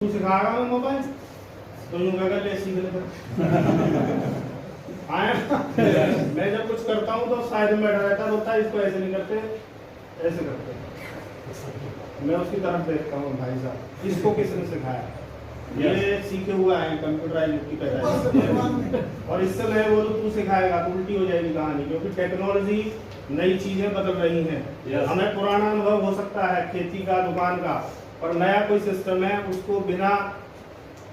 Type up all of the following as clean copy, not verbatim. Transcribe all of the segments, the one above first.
तू सिखाएगा मैं मोबाइल तो यूं अगर ले सीख ले आया मैं जब कुछ करता हूँ तो साइड में बैठा रहता होता है, इसको ऐसे नहीं करते ऐसे करते। मैं उसकी तरफ देखता हूँ, भाई साहब इसको किसने सिखाया? ये सीखे हुआ है कंप्यूटराइज की पैदाइश। और इससे मैं बोलूँ तू सिखाएगा तो उल्टी हो जाएगी कहानी, क्योंकि टेक्नोलॉजी नई चीजें बदल रही हैं। हमें पुराना अनुभव हो सकता है खेती का, दुकान का, और नया कोई सिस्टम है उसको बिना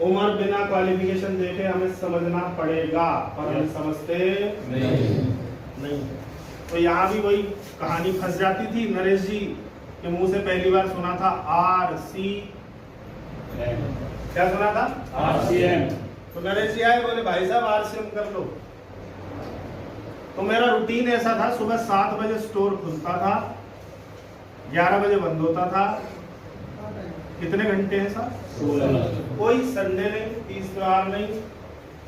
उम्र बिना क्वालिफिकेशन देखे हमें समझना पड़ेगा, पर हम समझते नहीं। तो यहाँ भी वही कहानी फंस जाती थी। नरेश जी के मुंह से पहली बार सुना था RC, क्या सुना था? RCM। तो नरेश जी आए, बोले भाई साहब RCM कर लो। तो मेरा रूटीन ऐसा था, सुबह 7 बजे स्टोर खुलता था, 11 बजे बंद होता था। कितने घंटे हैं सर? 16। कोई संडे नहीं, 30 त्योहार नहीं।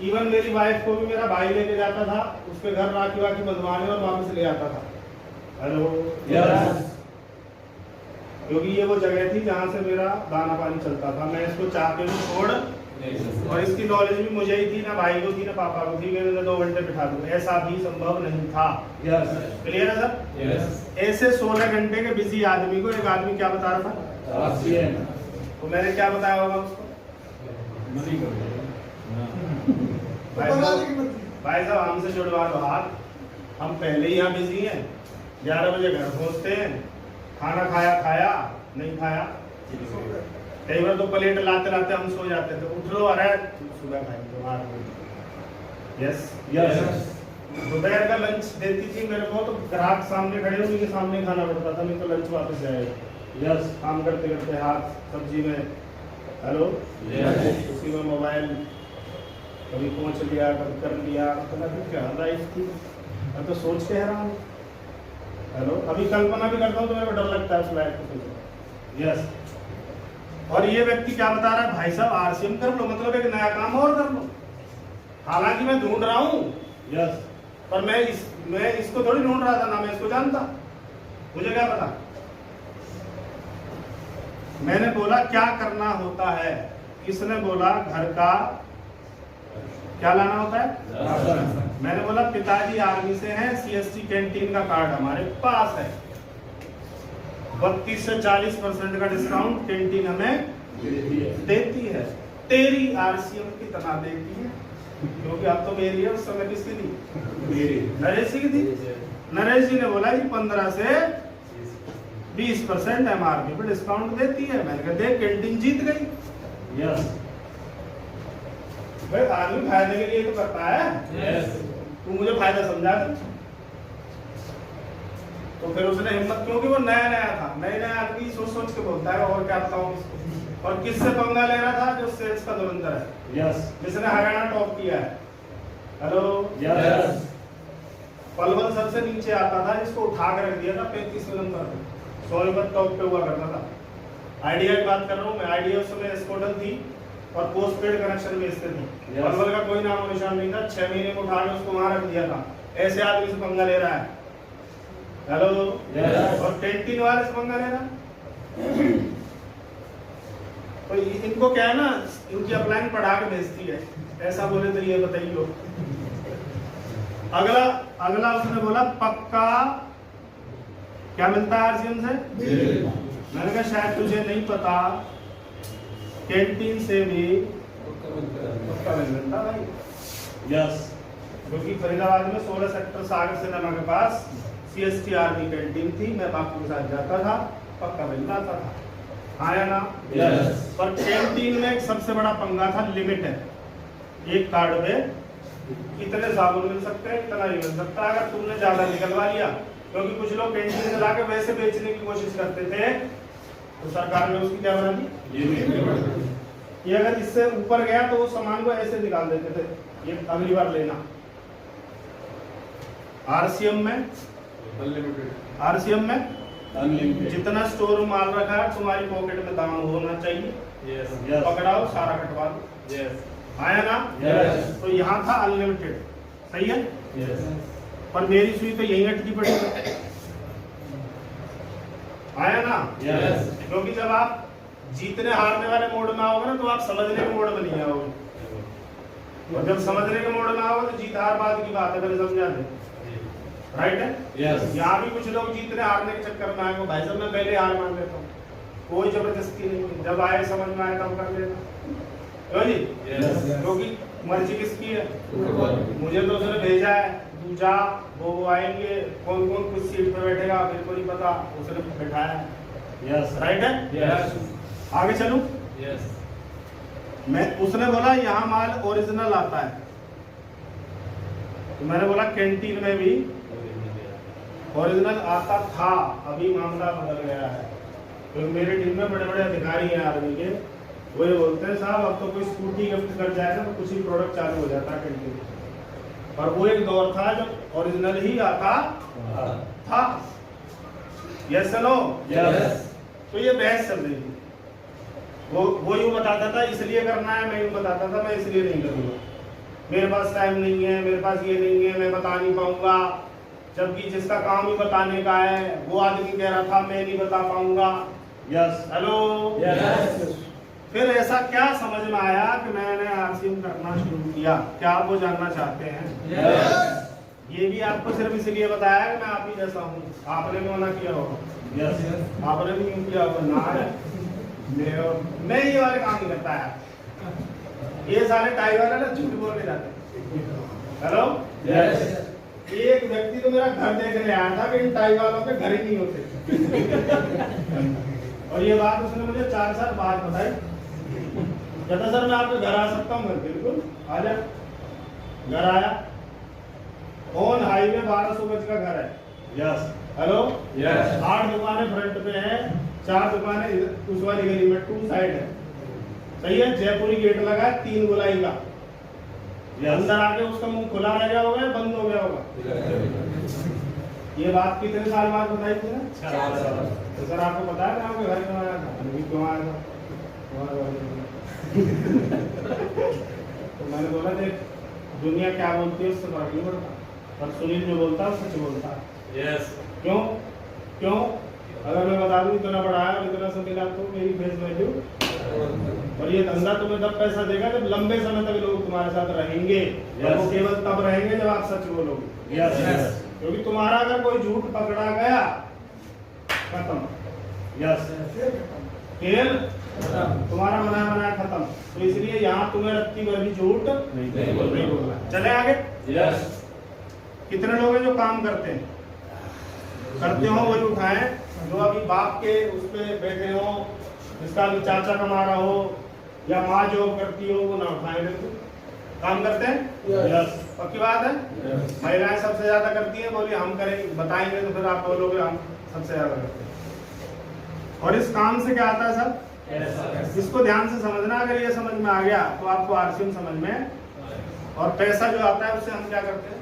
इवन मेरी वाइफ को भी मेरा भाई लेके जाता था, उसके घर राखी वाखी बंधवाने और वापस ले आता था। Hello yes. क्योंकि ये वो जगह थी जहाँ से मेरा दाना पानी चलता था। मैं इसको चाह के भी छोड़, और इसकी नॉलेज भी मुझे ही थी, ना भाई को थी ना पापा को थी। मैं 2 घंटे बिठा दूं, ऐसा भी संभव नहीं था। क्लियर है सर? ऐसे 16 घंटे के बिजी आदमी को एक आदमी क्या बता रहा था? तो मैंने क्या बताया होगा उसको? भाई साहब हमसे जुड़वा लो हाथ, हम पहले ही यहाँ बिजी हैं। 11 बजे घर पहुँचते हैं, खाना खाया नहीं खाया, कई बार तो प्लेट लाते लाते हम सो जाते थे। उठ लो, अरे सुबह खाएंगे 8 बजे। Yes yes. दोपहर का लंच देती थी मेरे को, तो ग्राहक सामने खड़े हो, उनके सामने खाना पड़ता था, नहीं तो लंच वापस जाएगा। यस। काम करते करते हाथ सब्जी में, हेलो उसी में मोबाइल, कभी पहुंच लिया, कभी कर लिया। क्या लाइफ थी, मैं तो सोच के हैरान हूँ। हेलो, अभी कल्पना भी करता हूँ तो मेरे को डर लगता है उस लाइफ को। यस। और ये व्यक्ति क्या बता रहा है? भाई साहब RCM कर लो, मतलब एक नया काम और कर लो। हालांकि मैं ढूंढ रहा हूँ, यस, पर मैं इसको थोड़ी ढूंढ रहा था, ना मैं इसको जानता, मुझे क्या पता। मैंने बोला क्या करना होता है? किसने बोला घर का क्या लाना होता है? मैंने बोला पिताजी आर्मी से हैं, CST कैंटीन का कार्ड हमारे पास है, 32 से 40% का डिस्काउंट कैंटीन हमें देती है। तेरी RCM कितना देती है? क्योंकि अब तो मेरी है, उस समय किसकी थी? मेरी, नरेश जी की थी। नरेश जी ने बोला जी 15 से 20% MRP पे डिस्काउंट देती है। मैंने कहा देख कैंटीन जीत गई। यस। भाई आदमी फायदे के लिए तो करता है। यस। तू मुझे फायदा समझा दे। तो फिर उसने हिम्मत, क्योंकि वो नया नया था, नए नए आदमी सोच सोच के बोलता है, और क्या बताऊं किसको। और किससे पंगा ले रहा था? जो सेल्स का धुरंधर है। यस। जिसने हरियाणा टॉप किया है। Hello yes. पलवल सबसे नीचे आता था, जिसको उठा कर रख दिया था 35 नंबर पे, सोनीपत टॉप पे हुआ करता था। आइडिया की बात कर रहा हूँ मैं। आइडिया उस समय स्कॉटल थी और पोस्ट पेड कनेक्शन बेचते थे। पलवल का कोई नाम निशान नहीं था। 6 महीने में उठा के उसको वहां रख दिया था। ऐसे आदमी से पंगा ले रहा है। Hello yes. और कैंटीन वाले से पंगा ले रहा है। तो इनको क्या है ना, इनकी अपलाइन पढ़ा के भेजती है। ऐसा बोले तो ये बताइए। अगला उसने बोला पक्का क्या मिलता है RCM से? मैंने कहा शायद तुझे नहीं पता, कैंटीन से भी पक्का मिलता भाई। यस। क्योंकि फरीदाबाद में 16 सेक्टर सागर सिनेमा के पास CST आर्मी कैंटीन थी। मैं बापू के साथ जाता था, पक्का मिल जाता था। आया ना? यस। पर कैंटीन में एक सबसे बड़ा पंगा था, लिमिट है। एक कार्ड पे इतने साबुन मिल सकते हैं, इतना ही मिल सकता है। अगर तुमने ज्यादा निकलवा लिया, क्योंकि कुछ लोग कैंटीन से लाके वैसे बेचने की कोशिश करते थे, तो सरकार ने उसकी क्या बना दी? ये अगर इससे ऊपर गया तो वो सामान को ऐसे निकाल देते थे, ये अगली बार लेना। RCM में अनलिमिटेड, जितना स्टोर में माल रखा है तुम्हारी पॉकेट में दाम होना चाहिए। yes. पकड़ाओ सारा कटवा दो। yes. आया ना? yes. तो यहाँ था अनलिमिटेड, सही है? yes. पर मेरी सुई तो यही अटकी पड़ी। आया ना? yes. क्योंकि जब आप जीतने हारने वाले मोड में आओगे ना तो आप समझने के मोड में नहीं आओगे, और जब समझने के मोड में आओगे तो जीत हार बाद की बात है, मैंने समझा दे। राइट है? यस। यहाँ भी कुछ लोग जीतने हारने के चक्कर में आएंगे, भाई साहब मैं पहले हार मान लेता हूँ, कोई जबरदस्ती नहीं, जब आए समझ में आए तब कर लेना, क्यों जी? क्योंकि मर्जी किसकी है? मुझे तो उसने भेजा है, तू जा, वो आएंगे, कौन कौन कुछ सीट पे बैठेगा मेरे को नहीं पता, उसने बैठाया है। यस। राइट है? यस। आगे चलूं? यस। मैं उसने बोला यहाँ माल ओरिजिनल आता है, तो मैंने बोला कैंटीन में भी ओरिजिनल आता था, अभी मामला बदल गया है। तो मेरी टीम में बड़े बड़े अधिकारी हैं आर्मी के, वो ये बोलते हैं साहब अब तो कोई स्कूटी गिफ्ट कर जाएगा तो कुछ ही प्रोडक्ट चालू हो जाता है कैंटीन, और वो एक दौर था जब ओरिजिनल ही आता था। Yes no? यस। तो ये बहस चल रही थी, वो यूँ बताता था इसलिए करना है, मैं यूँ बताता था मैं इसलिए नहीं करूँगा, मेरे पास टाइम नहीं है, मेरे पास ये नहीं है, मैं बता नहीं पाऊंगा, जबकि जिसका काम ही बताने का है वो आदमी कह रहा था मैं नहीं बता पाऊंगा। यस। हेलो? यस। फिर ऐसा क्या समझ में आया कि मैंने आरसीएम करना शुरू किया, क्या आप वो जानना चाहते हैं? यस। ये भी आपको सिर्फ इसलिए बताया कि मैं आप ही जैसा हूँ, आपने भी मना किया होगा, यस। आपने भी यूँ किया होगा ना है, मैं ये वाले काम नहीं करता है, ये सारे टाई वाले ना झूठ बोल के जाते। हेलो? यस। एक व्यक्ति तो मेरा घर देखने आया था कि इन टाई वालों के घर ही नहीं होते और ये बात उसने मुझे 4 साल बाद बताई, कहता सर मैं आपके घर आ सकता हूँ? बिल्कुल आ जा। घर आया, ऑन हाईवे 1200 गज का घर है। यस। हेलो? यस। 8 दुकानें फ्रंट पे हैं, 4 दुकानें उस वाली गली में 2 साइड है, सही है? जयपुरी गेट लगा है 3 गोलाई का, अंदर आके उसका मुंह खुला रह गया होगा, बंद हो गया होगा। ये बात कितने साल बाद बताई थी ना? 4 साल। तो सर आपको पता है आपके घर क्यों आया था? अभी क्यों आया था? तो मैंने बोला देख दुनिया क्या बोलती है उससे फर्क नहीं पड़ता, पर सुनील जो बोलता है सच बोलता है। यस। क्यों? क्यों? अगर मैं बता दूं इतना बड़ा है और इतना सा मिला तो मेरी फेस वैल्यू, और ये धंधा तुम्हें तब पैसा देगा जब लंबे समय तक लोग तुम्हारे साथ रहेंगे, और वो केवल तब रहेंगे जब आप सच बोलोगे। यस। क्योंकि तुम्हारा अगर कोई झूठ पकड़ा गया खत्म। यस। खेल तुम्हारा बनाया बनाया खत्म। तो इसलिए यहाँ तुम्हें रत्ती भर भी झूठ नहीं बोलना। चले आगे। यस। कितने लोग हैं जो काम करते हैं, करते हो वही उठाएं, जो अभी बाप के उस पे बैठे हो, जिसका अभी चाचा कमा रहा हो या माँ जॉब करती हो, वो ना उठाएं। बिल्कुल काम करते हैं। यस। पक्की बात है? महिलाएं सबसे ज्यादा करती हैं, बोलिए हम करेंगे, बताएंगे तो फिर आप बोलोगे हम सबसे ज्यादा करते हैं। और इस काम से क्या आता है सर? इसको ध्यान से समझना, अगर ये समझ में आ गया तो आपको आरसीएम समझ में, और पैसा जो आता है उससे हम क्या करते हैं?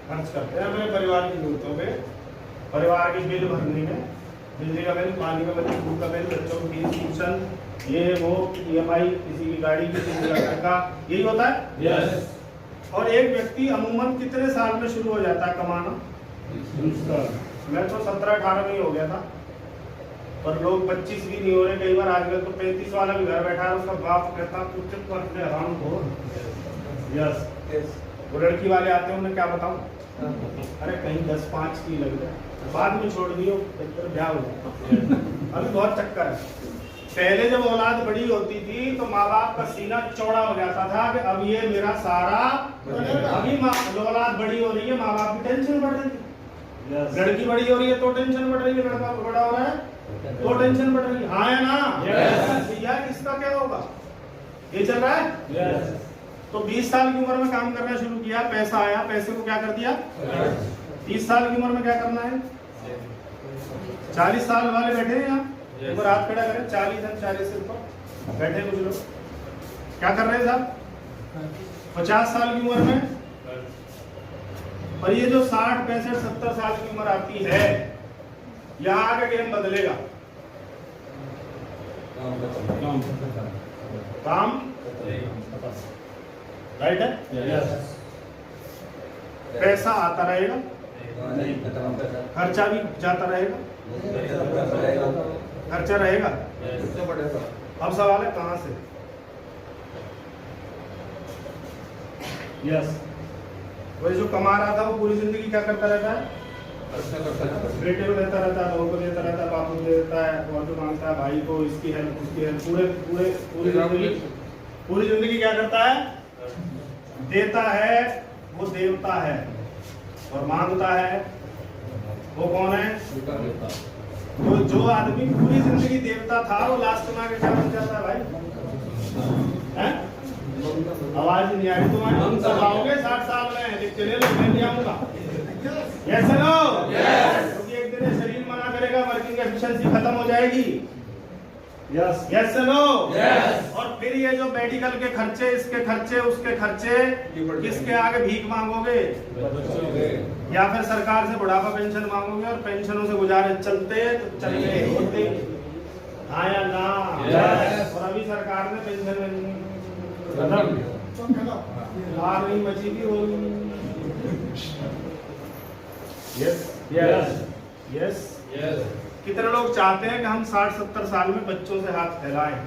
खर्च करते हैं अपने परिवार की जरूरतों पे, परिवार के बिल भरने में, बिजली का बिल, पानी का बिल, दूध का बिल, बच्चों की फीस, ट्यूशन, ये वो, ईएमआई, किसी की गाड़ी की, किसी का घर का, यही होता है। यस। और एक व्यक्ति अमूमन कितने साल में शुरू हो जाता है कमाना? मैं तो 17-18 में ही हो गया था, पर लोग 25 भी नहीं हो रहे, कई बार आजकल तो 35 वाला भी घर बैठा है, उसका बाप कहता कुछ अपने आराम हो। यस। वो लड़की वाले आते हैं, उन्हें क्या बताऊं, अरे कहीं 10-5 की लग जाए, बाद में छोड़ दियो, ब्याह हो जाए। अभी बहुत चक्कर है। पहले जब औलाद बड़ी होती थी तो माँ बाप का सीना चौड़ा हो जाता था कि अब ये मेरा सारा, अभी औलाद बड़ी हो रही है, माँ बाप की टेंशन बढ़ रही है। लड़की बड़ी हो रही है तो टेंशन बढ़ रही है, लड़का बड़ा हो रहा है तो टेंशन बढ़ रही है। हाँ या ना? यार इसका क्या होगा? ये चल रहा है। तो 20 साल की उम्र में काम करना शुरू किया, पैसा आया, पैसे को क्या कर दिया? 30 साल की उम्र में क्या करना है? 40 साल वाले बैठे हैं यहाँ, एक बार हाथ खड़ा करें। 40 और 40 से ऊपर बैठे कुछ लोग, क्या कर रहे हैं साहब? 50 साल की उम्र में। और ये जो 60, 65, 70 साल की उम्र आती है, यहाँ आके गेम बदलेगा। काम राइट है। पैसा आता रहेगा, खर्चा भी जाता रहेगा, खर्चा रहेगा। अब सवाल है कहाँ से? यस वही जो कमा रहा था वो पूरी जिंदगी क्या करता रहता है? बेटे को देता रहता है, बहू को देता रहता है, बापू को देता है, और जो मांगता है भाई को, इसकी हेल्प उसकी हेल्प, पूरी जिंदगी क्या करता है? देता है। वो देवता है। और मांगता है वो कौन है? तो जो आदमी पूरी जिंदगी देवता था वो लास्ट में आके क्या बन जाता है भाई? हैं? आवाज नहीं आ रही तुम्हारी? तुम सब आओगे 60 साल में, लिख के ले लो, मैं भी आऊंगा। Yes no? क्योंकि एक दिन ये शरीर मना करेगा, वर्किंग एफिशिएंसी खत्म हो जाएगी। Yes yes no? यस और फिर ये जो मेडिकल के खर्चे, इसके खर्चे, उसके खर्चे, किसके आगे भीख मांगोगे? या फिर सरकार से बुढ़ापा पेंशन मांगोगे और पेंशनों से गुजारे चलते तो चलते होते। हाँ या ना? Yes. और अभी सरकार ने पेंशन हार नहीं बची थी वो। Yes yes yes. यस कितने लोग चाहते हैं कि हम 60-70 साल में बच्चों से हाथ फैलाएं?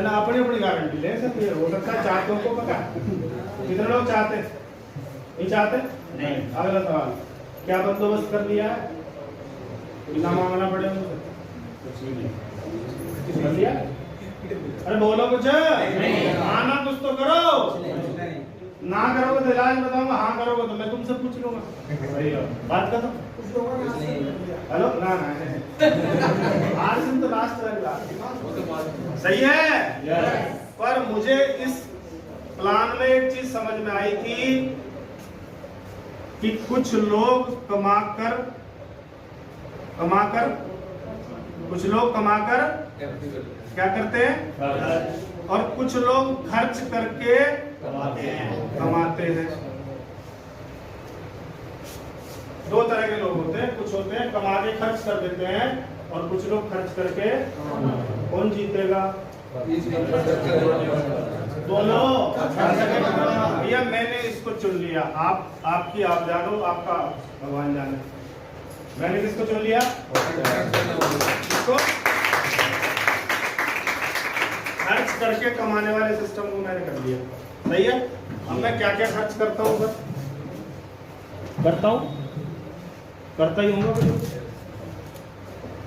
ना अपनी अपनी गारंटी ले सकते, हो सकता है चाहतों को पता। कितने लोग चाहते हैं? नहीं चाहते? नहीं। अगला सवाल, क्या बंदोबस्त कर लिया है? ना मांगना पड़े उनसे? कर लिया? अरे बोलो कुछ। आना कुछ तो करो। ना करोगे तो इलाज बताऊंगा, हाँ करोगे तो मैं तुमसे पूछ लूंगा। बात करो। हेलो ना ना आज दिन तो लास्ट रहेगा। सही है? पर मुझे इस प्लान में एक चीज समझ में आई थी कि कुछ लोग कमाकर क्या करते हैं और कुछ लोग खर्च करके कमाते हैं। दो तरह के लोग होते हैं, कुछ होते हैं कमा के खर्च कर देते हैं और कुछ लोग खर्च करके। कौन जीतेगा? दोनों। भैया मैंने इसको चुन लिया, आपकी आप जानो, आपका भगवान जाने। मैंने किसको चुन लिया? इसको। खर्च करके कमाने वाले सिस्टम को मैंने कर लिया। सही है? अब मैं क्या क्या खर्च करता हूँ? करता ही हूँ।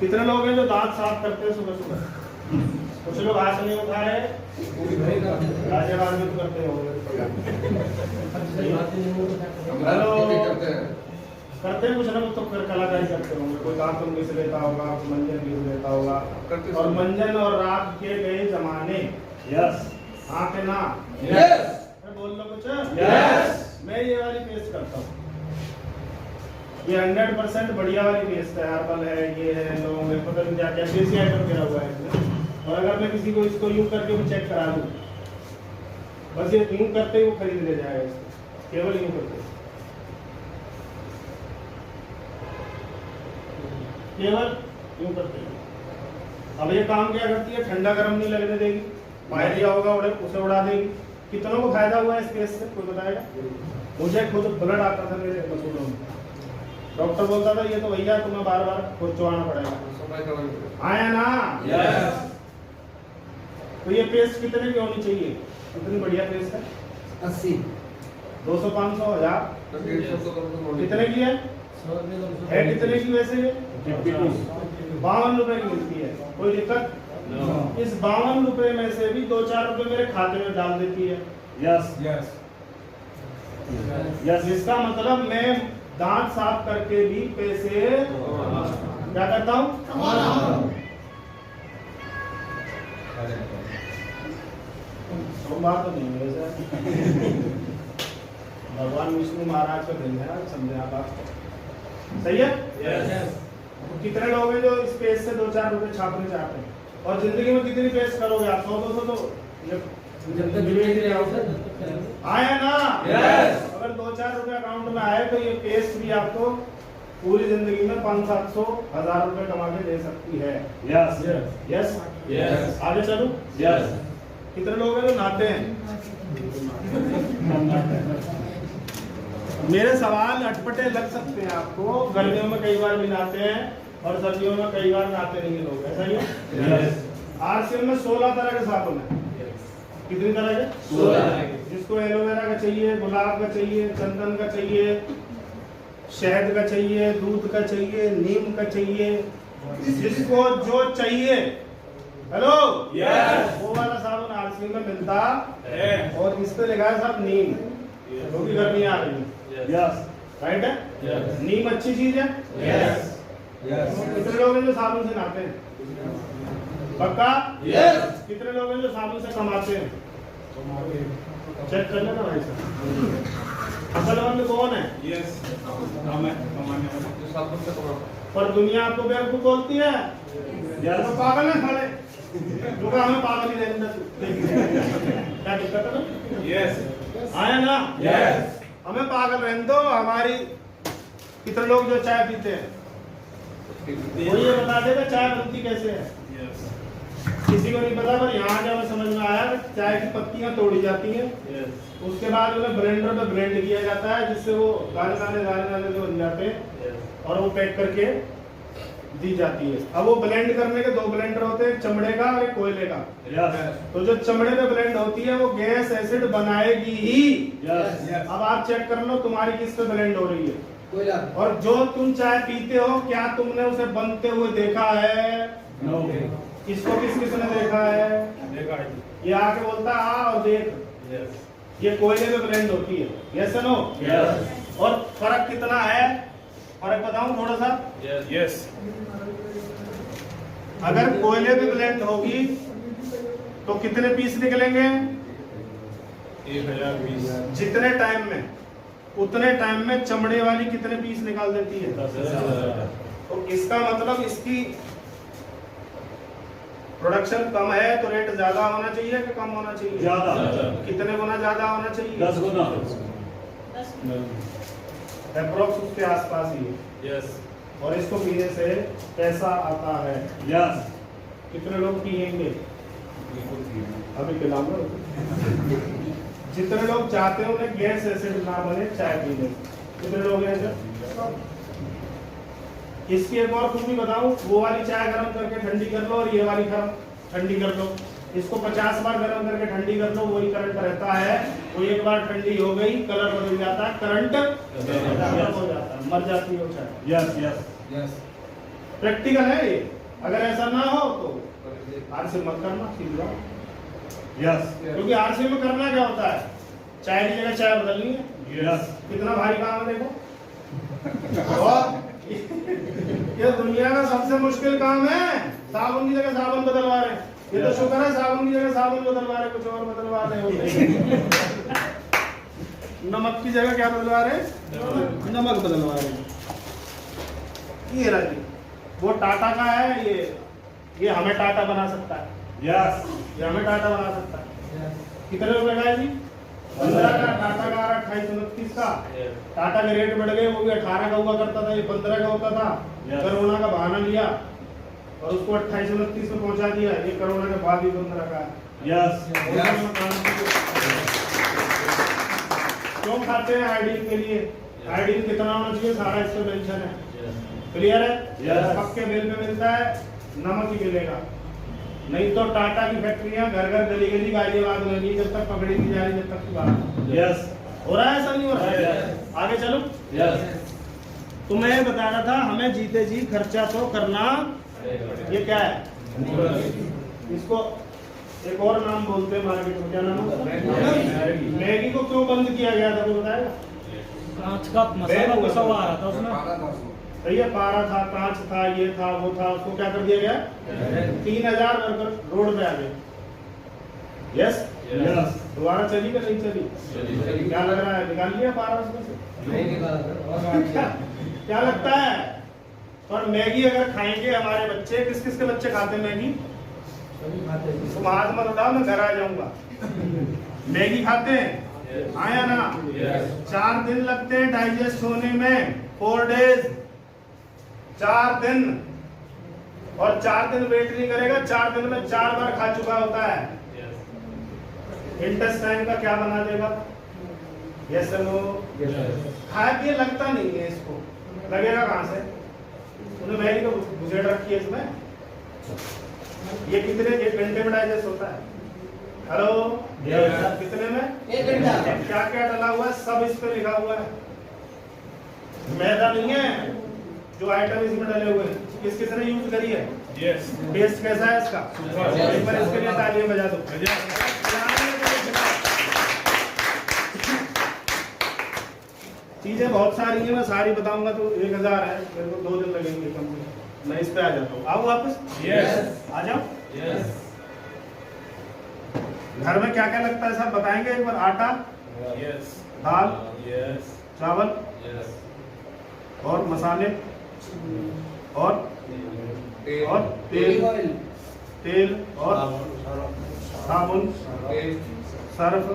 कितने लोग हैं जो दांत साफ करते हैं सुबह सुबह? कुछ लोग हाथ नहीं उठा रहे, राज्यवाद भी करते होंगे। करते हैं कुछ ना कुछ तो कलाकारी करते होंगे। कोई दांतों में से लेता होगा, मंजन भी लेता होगा। और मंजन और राख के गए जमाने। यस हाँ के ना? यस बोल लो कुछ। यस मैं ये वाली पेस्ट करता हूँ। ये 100% बढ़िया वाली पेस्ट है। हर्बल है, ये है, लोगों में पता नहीं क्या क्या देसी आइटम गिरा हुआ है इसमें। और अगर मैं किसी को इसको यूं करके भी चेक करा दूं, बस ये यूं करते ही वो खरीद ले जाएगा इसको, केवल यूं करते, केवल यूं करते। अब ये काम क्या करती है? ठंडा गर्म नहीं लगने देगी, बाहर दिया होगा उसे उड़ा देगी। कितनों को फायदा हुआ है इस केस से? कोई बताएगा? मुझे खुद ब्लड आता था मेरे मसूलों में। डॉक्टर बोलता था ये तो भैया तुम्हें बार बार खुद चुहाना पड़ेगा। आया ना? यस तो ये पेस्ट कितने की होनी चाहिए? कितनी बढ़िया पेस्ट है? 80 200 500 1000 कितने की है? कितने की वैसे ये? 52 रुपए की मिलती है। कोई दिक्कत? इस 52 रुपए में से भी 2-4 रुपए मेरे खाते में डाल देती है। यस यस इसका मतलब मैं दांत साफ करके भी पैसे क्या करता हूँ? बात तो नहीं है वैसे। भगवान विष्णु महाराज का दिन है, समझे आप बात? सही है? तो कितने लोग हैं जो इस पेज से 2-4 रुपए छापने चाहते हैं? और जिंदगी में कितनी पेज करोगे आप? 100-200 तो आया ना? अगर 2-4 रुपए अकाउंट में आए तो ये पेस्ट भी आपको पूरी जिंदगी में 500-700 रुपए कमा के दे सकती है। यस यस यस आगे चलो। यस कितने लोग हैं जो नहाते हैं? मेरे सवाल अटपटे लग सकते हैं आपको, गर्मियों में कई बार भी नहाते हैं और सर्दियों में कई बार नहाते नहीं है लोग, ऐसा ही है। यस आरसीएम में 16 तरह के साबुन है। कितनी तरह के? 16। जिसको एलोवेरा का चाहिए, गुलाब का चाहिए, चंदन का चाहिए, शहद का चाहिए, दूध का चाहिए, नीम का चाहिए, जिसको जो चाहिए, हेलो, यस वो वाला साबुन आरसीएम में मिलता है और इस पे लिखा है साहब नीम, क्योंकि गर्मी आ रही है, यस राइट है? यस नीम अच्छी चीज है। यस कितने लोग हैं जो साबुन से नहाते हैं? पक्का? यस कितने लोग हैं जो साबुन से कमाते हैं? चेक कर लेना भाई साहब। अकलमंद कौन है? यस हम कमाने वाले पर दुनिया आपको बेवकूफ बोलती है, यस तो पागल है साले, क्योंकि हमें पागल ही रहने देते। क्या दिक्कत है ना? यस आया ना? यस हमें पागल रहने दो। हमारी कितने लोग जो चाय पीते हैं वो ये बता देगा चाय बनती कैसे है। यस किसी को नहीं पता, पर यहाँ जब हमें समझ में आया कि चाय की पत्तियां तोड़ी जाती हैं, यस उसके बाद उन्हें ब्लेंडर में ब्लेंड किया जाता है, जिससे वो दाने दाने जो बन जाते हैं और वो पैक करके दी जाती है। अब वो ब्लेंड करने के 2 ब्लेंडर होते हैं, एक चमड़े का और एक कोयले का। यस तो जो चमड़े में ब्लेंड होती है वो गैस एसिड बनाएगी ही। यस अब आप चेक कर लो तुम्हारी किस पे ब्लेंड हो रही है। कोयला। और जो तुम चाय पीते हो, क्या तुमने उसे बनते हुए देखा है? नो इसको किस किसने देखा है? देखा है ये आके बोलता है आ और देख, यस ये कोयले में ब्लेंड होती है। Yes no? यस और फर्क कितना है? फर्क बताऊं थोड़ा सा। यस अगर कोयले में ब्लेंड होगी तो कितने पीस निकलेंगे? 1020 जितने टाइम में, उतने टाइम में चमड़े वाली कितने पीस निकाल देती है? 10,000 तो इसका मतलब इसकी प्रोडक्शन कम है तो रेट ज्यादा होना चाहिए कि कम होना चाहिए? ज्यादा। कितने गुना ज्यादा होना चाहिए? 10 गुना अप्रोक्स उसके आसपास ही है। यस और इसको पीने से पैसा आता है। यस कितने लोग पिएंगे? अभी पिलाऊंगा। जितने लोग चाहते हैं उन्हें गैस एसिड ना बने चाय पीने। कितने लोग हैं सर? इसकी एक और खूबी बताऊं, वो वाली चाय गर्म करके ठंडी कर लो और ये वाली गर्म ठंडी कर लो। इसको 50 बार गर्म करके ठंडी कर लो, वही करंट रहता है। वो एक बार ठंडी हो गई, कलर बदल जाता है, करंट खत्म हो जाता है, मर जाती है वो चाय। यस यस यस प्रैक्टिकल है ये। अगर ऐसा ना हो तो आरसी मत करना, सीख जाओ। यस क्योंकि आरसी में करना क्या होता है? चाय की जगह चाय बदलनी है। यस कितना भारी काम है देखो। और ये दुनिया का सबसे मुश्किल काम है। साबुन की जगह साबुन बदलवा रहे हैं। ये तो शुक्र है साबुन की जगह साबुन बदलवा रहे, कुछ और बदलवा रहे होते। नमक की जगह क्या बदलवा रहे? नमक बदलवा रहे। ये रहा जी, वो टाटा का है। ये हमें टाटा बना सकता है। यस ये हमें टाटा बना सकता है। कितने रुपए का है जी? 15 का। टाटा का 2829 का। टाटा के रेट बढ़ गए, वो भी 18 का हुआ करता था, ये 15 का होता था। Yes. कोरोना का बहाना लिया और उसको 2829 में पहुंचा दिया। ये कोरोना के बाद भी 15 का है। यस क्यों खाते हैं? आयोडीन के लिए। आयोडीन कितना होना चाहिए सारा इस पे मेंशन है। क्लियर है? Yes. पक्के बिल पे मिलता है, नमक ही मिलेगा। नहीं तो टाटा की फैक्ट्रियां घर घर गली गली गाजियाबाद में नहीं, जब तक पकड़ी नहीं जा रही, जब तक की बात। यस हो रहा है ऐसा नहीं हो रहा है? Yes. आगे चलो। यस तो मैं बता रहा था हमें जीते जी खर्चा तो करना। ये क्या है? इसको एक और नाम बोलते हैं मार्केट में, क्या नाम है? मैगी को क्यों बंद किया गया था, कोई बताएगा? कांच का मसाला घुसा हुआ आ रहा था उसमें। सही है, पारा था, कांच था, ये था, वो था, उसको क्या कर दिया गया? 3000 वर्कर रोड पे आ गए। यस, यस दोबारा चली कि नहीं चली? क्या लग रहा है, निकाल लिया पारा उसमें से? नहीं निकाला। क्या लगता है? और मैगी अगर खाएंगे हमारे बच्चे, किस किस के बच्चे खाते हैं मैगी? तुम हाथ मत उठाओ, मैं घर आ जाऊंगा। मैगी खाते हैं? आया ना? 4 दिन लगते हैं डाइजेस्ट होने में, 4 डेज, 4 दिन। और 4 दिन वेट नहीं करेगा, 4 दिन में 4 बार खा चुका होता है। इंटेस्टाइन का क्या बना देगा? Yes no? खाए पिए लगता नहीं है इसको, लगेगा कहां से? तूने मैगी तो घुसेड़ रखी है इसमें। ये कितने 1 घंटे में डाइजेस्ट होता है? Hello Yes. कितने में? 1 घंटा। क्या क्या डला हुआ है सब इस पे लिखा हुआ है। मैदा नहीं है जो आइटम इसमें डले हुए हैं। किस किसने यूज करी है? Yes. टेस्ट कैसा है इसका? एक बार इसके लिए तालियां बजा दो। चीजें बहुत सारी हैं, मैं सारी बताऊंगा तो 1000 है, मेरे को 2 दिन लगेंगे कम से कम। मैं इस पे आ जाता हूँ। आओ वापस। Yes. आ जाओ। Yes. घर में क्या क्या लगता है सब बताएंगे एक बार? आटा, Yes. दाल, Yes. चावल Yes. और मसाले और Olive oil, तेल और साबुन, सर्फ,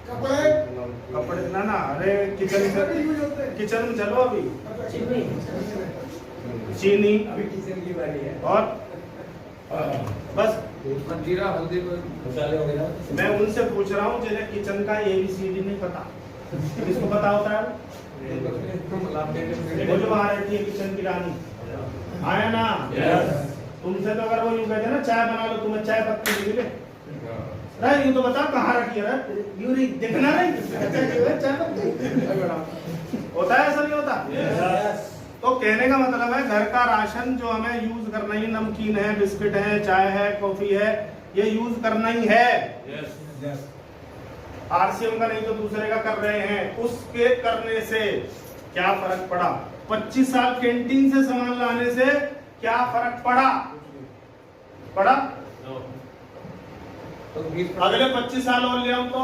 कपड़े ना ना, अरे किचन में चलो अभी। चीनी और बस। जीरा हल्दी मैं उनसे पूछ रहा हूँ जिन्हें किचन का ABCD नहीं पता, किसको पता होता है? वो जो वहाँ रहती है किचन की रानी, आया ना? तुमसे तो अगर वो यूं कहते ना चाय बना लो, तुम्हें चाय पत्ती मिले अरे यूं तो बता कहाँ रखी है? यूरी देखना नहीं चाय पत्ती होता है, ऐसा नहीं होता? तो कहने का मतलब है घर का राशन जो हमें यूज करना ही, नमकीन है, बिस्किट है, चाय है, कॉफी है, ये यूज करना ही है। RCM का नहीं तो दूसरे का कर रहे हैं, उसके करने से क्या फर्क पड़ा? 25 साल कैंटीन से सामान लाने से क्या फर्क पड़ा? अगले 25 साल और ले आऊं तो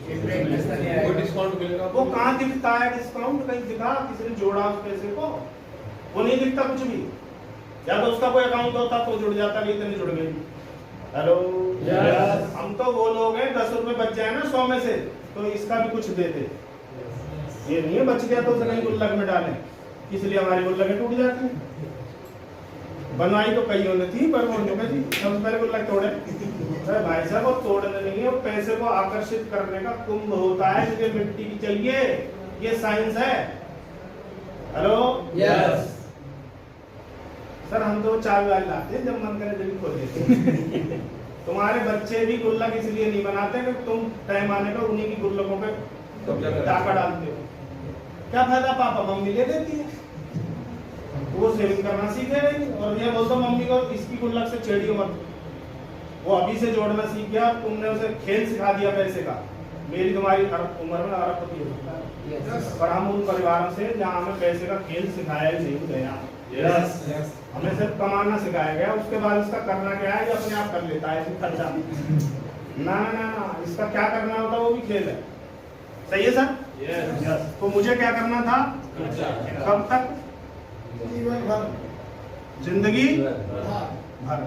डिस्काउंट मिलेगा। वो कहाँ दिखता है डिस्काउंट? कहीं दिखा किसी ने जोड़ा उस पैसे को? वो नहीं दिखता कुछ भी। या तो उसका कोई अकाउंट होता तो जुड़ जाता, नहीं तो नहीं जुड़ गई। हेलो हम तो वो लोग हैं 10 रुपए बच जाए ना 100 में से तो इसका भी कुछ देते। ये नहीं है बच गया तो उसे कहीं गुल्लक में डालें, इसलिए हमारी गुल्लकें टूट जाती हैं। बनवाई तो कईयों ने थी पर वो सबसे पहले गुल्लक तोड़े। अरे भाई साहब वो तोड़ने नहीं है, वो पैसे को आकर्षित करने का कुंभ होता है। मुझे मिट्टी की चाहिए, ये साइंस है। Hello Yes. सर हम तो चाय वाले लाते हैं, जब मन करे जल्दी खोल देते। तुम्हारे बच्चे भी गुल्लक इसलिए नहीं बनाते कि तुम टाइम आने का उन्हीं की गुल्लकों पे टाका डालते हो। क्या फायदा? पापा मम्मी ले देती है, वो सेविंग करना सीखे नहीं। और ये बोलता मम्मी को इसकी गुल्लक से छेड़ियो मत, वो अभी से जोड़ना सीख गया, तुमने उसे खेल सिखा दिया पैसे का। मेरी तुम्हारी उम्र में अरबपति हो सकता है, Yes. पर हम उन परिवारों से जहाँ हमें पैसे का खेल सिखाया ही नहीं गया। हमें सिर्फ कमाना सिखाया गया, उसके बाद इसका करना क्या है ये अपने आप कर लेता है, इसका खर्चा ना ना ना ना, इसका क्या करना होता है वो भी खेल है। सही है सर? Yes. तो मुझे क्या करना था? कब तक? जिंदगी भर।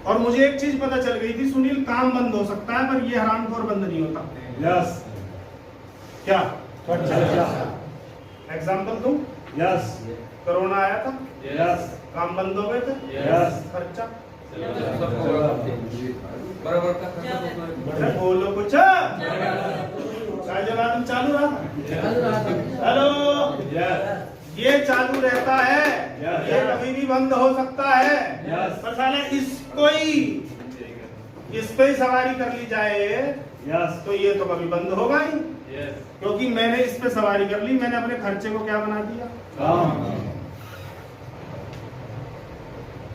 और मुझे एक चीज पता चल गई थी, सुनील काम बंद हो सकता है पर ये हरामखोर बंद नहीं होता। Yes. क्या Yes. एग्जाम्पल दूं? Yes. कोरोना आया था, Yes. काम बंद हो गए थे, Yes. खर्चा बराबर का खर्चा होता है। अरे बोलो कुछ। चाय जला तुम चालू रहा। Hello Yes. ये चालू रहता है, Yes. ये कभी भी बंद हो सकता है। Yes. पर साले इसको ही इस पे ही सवारी कर ली जाए Yes. तो ये तो कभी बंद होगा ही, Yes. क्योंकि मैंने इस पे सवारी कर ली, मैंने अपने खर्चे को क्या बना दिया? Come.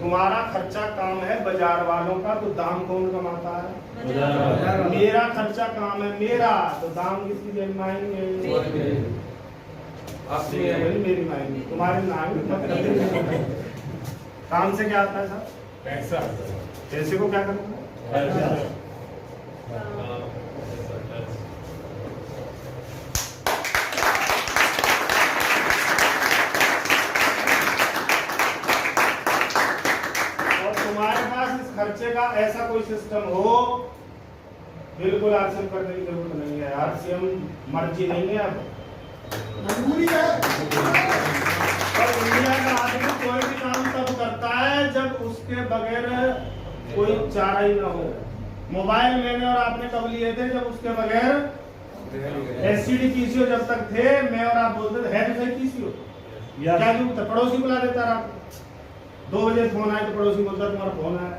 तुम्हारा खर्चा काम है बाजार वालों का, तो दाम कौन कमाता है? बाजार। मेरा खर्चा काम है मेरा, तो दाम किसकी जेब में आएंगे? आपसे मेरी माएंगे, तुम्हारे नाम। काम से क्या आता है सर? पैसा। पैसे को क्या करना है? और तुम्हारे पास इस खर्चे का ऐसा कोई सिस्टम हो, बिल्कुल RCM करने की जरूरत नहीं है। RCM मर्जी नहीं है, अब मजबूरी है। पर इंडिया का आदमी कोई भी काम तब करता है जब उसके बगैर कोई चारा ही ना हो। मोबाइल मैंने और आपने कब लिए थे? जब उसके बगैर एससीडी पीसीओ जब तक थे, मैं और आप बोलते थे है तो सही पीसीओ, क्या जरूरत है? पड़ोसी बुला देता रहा। 2 बजे फोन आया तो पड़ोसी बोलता तुम्हारा फोन आया।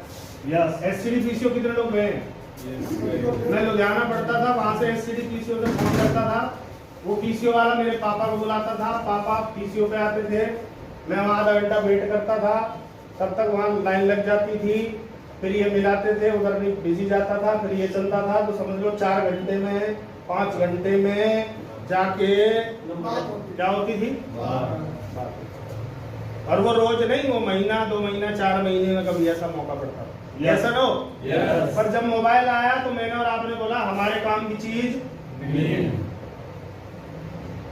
यस एसटीडी पीसीओ कितने लोग गए हैं? मैं लुधियाना पढ़ता था, वहां से एसटीडी पीसीओ से फोन करता था। वो पीसीओ वाला मेरे पापा को बुलाता था, पापा पीसीओ पे आते थे, मैं वहां आधा घंटा वेट करता था, तब तक वहां लाइन लग जाती थी, फिर ये मिलाते थे, उधर भी बिजी जाता था, फिर ये चलता था। तो समझ लो 4 घंटे में 5 घंटे में जाके क्या होती थी? और वो रोज नहीं, वो महीना 2 महीना 4 महीने में कभी ऐसा मौका पड़ता था। Yes. ऐसा नो? Yes. पर जब मोबाइल आया तो मैंने और आपने बोला हमारे काम की चीज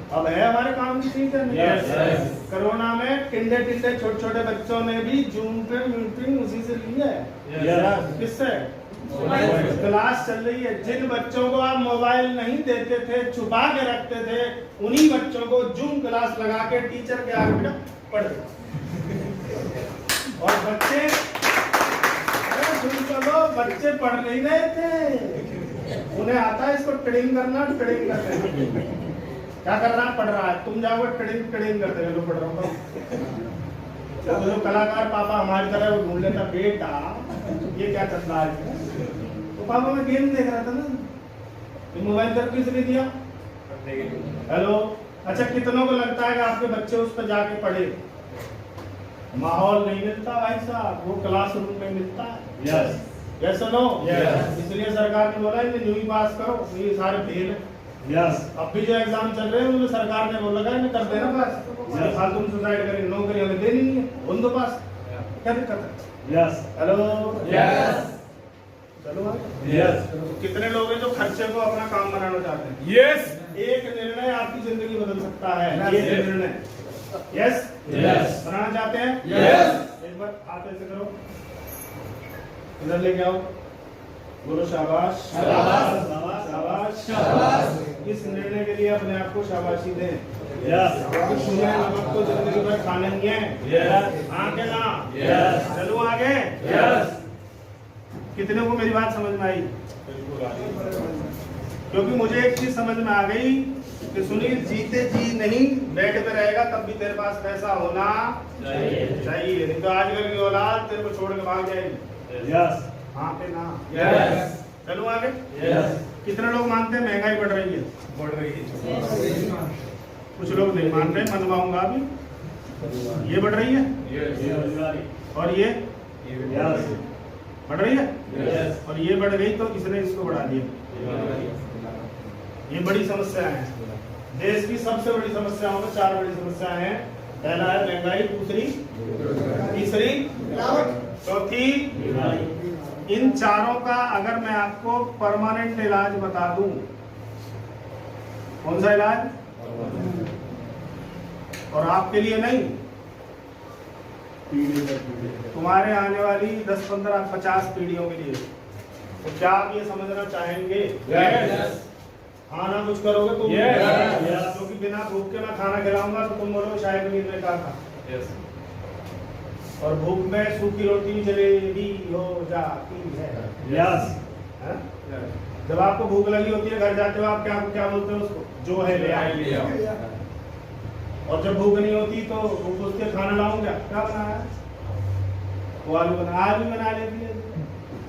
अब है, हमारे काम की चीज है। Yes. Yes. कोरोना में टिंडे छोटे छोटे बच्चों ने भी जूम पे मीटिंग उसी से ली है। Yes. किससे? क्लास चल रही है। जिन बच्चों को आप मोबाइल नहीं देते थे, छुपा के रखते थे, उन्हीं बच्चों को जूम क्लास लगा के टीचर के आगे पढ़ रहे। और बच्चे, अरे सुन चलो, बच्चे पढ़ नहीं रहे थे, उन्हें आता है इसको ट्रेडिंग करना, ट्रेडिंग करते हैं। क्या कर रहा है? पढ़ रहा है। तुम जाओगे ट्रेडिंग ट्रेडिंग करते हैं, लोग पढ़ रहा हूँ। तो जो कलाकार पापा हमारी तरह वो ढूंढ लेता, बेटा ये क्या चल रहा है? तो पापा मैं गेम देख रहा था ना। तो मोबाइल कर किसने दिया? हेलो, अच्छा कितनों को लगता है कि आपके बच्चे उस पर जाके पढ़े? माहौल नहीं मिलता भाई साहब, वो क्लासरूम में मिलता है। Yes yes no? Yes. इसलिए सरकार ने बोला है कि 9वीं पास करो, ये सारे फेल है। यस अब भी जो एग्जाम चल रहे हैं उनमें सरकार ने बोला है कर देना पास। Yes. फालतू में सुसाइड करेंगे, नौकरी हमें देनी नहीं है, उन दो पास। क्या दिक्कत है? यस हेलो, यस चलो भाई। यस कितने लोग हैं जो खर्चे को अपना काम बनाना चाहते हैं? यस एक निर्णय आपकी जिंदगी बदल सकता है। Yes. एक निर्णय। Yes Yes. बनाना चाहते हैं? Yes. एक बार हाथ ऐसे करो, इधर लेके आओ, बोलो शाबाश शाबाश, शाबाश शाबाश। इस निर्णय के लिए अपने आप को शाबाशी दें। यस क्योंकि सुने नमक तो जिंदगी भर खाना ही है। यस आगे ना। Yes. चलो आगे। यस कितने को मेरी बात समझ में आई? क्योंकि मुझे एक चीज समझ में आ गई कि सुनील जीते जी नहीं बैठ पे रहेगा, तब भी तेरे पास पैसा होना चाहिए। नहीं तो आजकल की औलाद तेरे को छोड़ के भाग जाएगी। यस हाँ पे ना। यस चलो आगे। यस कितने लोग मानते हैं महंगाई बढ़ रही है? बढ़ रही है। कुछ लोग नहीं मान रहे, मनवाऊंगा अभी। ये बढ़ रही है और ये यस बढ़ रही है यस और ये बढ़ गई तो इसने इसको बढ़ा दिया। ये बड़ी समस्या है। देश की सबसे बड़ी समस्याओं में 4 बड़ी समस्याएं हैं। पहला है महंगाई, दूसरी, तीसरी, चौथी। इन चारों का अगर मैं आपको परमानेंट इलाज बता दूं, कौन सा इलाज? और आपके लिए नहीं, तुम्हारे आने वाली 10, 15, 50 पीढ़ियों के लिए। तो क्या आप ये समझना चाहेंगे? यस खाना कुछ करोगे तुम? Yes. क्योंकि बिना भूख के मैं खाना खिलाऊंगा तो तुम बोलोगे शायद मीर ने कहा था। और भूख में सूखी रोटी भी जलेबी हो जाती है। यस हैं? जब आपको भूख लगी होती है, घर जाते हो आप क्या क्या बोलते हो उसको? जो है ले आओ। और जब भूख नहीं होती तो भूख होती है, खाना लाऊंगा, क्या बनाया? वो आलू बना, आलू बना लेती है,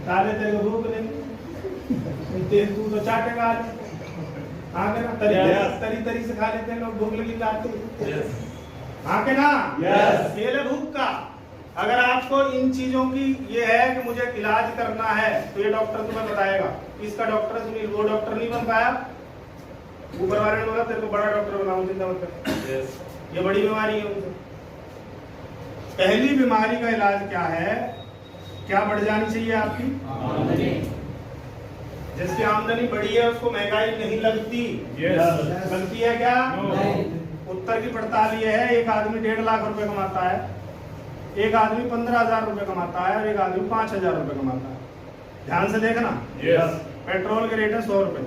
ताले तेरे को भूख नहीं, तेल तू तो चाटेगा आलू। हाँ के ना? तरी तरी से खा लेते हैं लोग, भूख लगी जाती है। हाँ के ना? Yes. खेल है भूख का। अगर आपको इन चीजों की ये है कि मुझे इलाज करना है तो ये डॉक्टर तुम्हें बताएगा। इसका डॉक्टर सुनील, वो डॉक्टर नहीं बन पाया, ऊपर वाले ने बोला तेरे को बड़ा डॉक्टर बनाऊं, चिंता मत कर। ये बड़ी बीमारी है उनसे। पहली बीमारी का इलाज क्या है? क्या बढ़ जानी चाहिए आपकी? जिसकी आमदनी बढ़ी है उसको महंगाई नहीं लगती। लगती है क्या? उत्तर की पड़ताल ये है, एक आदमी 1.5 लाख रुपए कमाता है, एक आदमी 15,000 रुपए कमाता है और एक आदमी 5,000 रुपए कमाता है। ध्यान से देखना। पेट्रोल के रेट है 100 रुपए।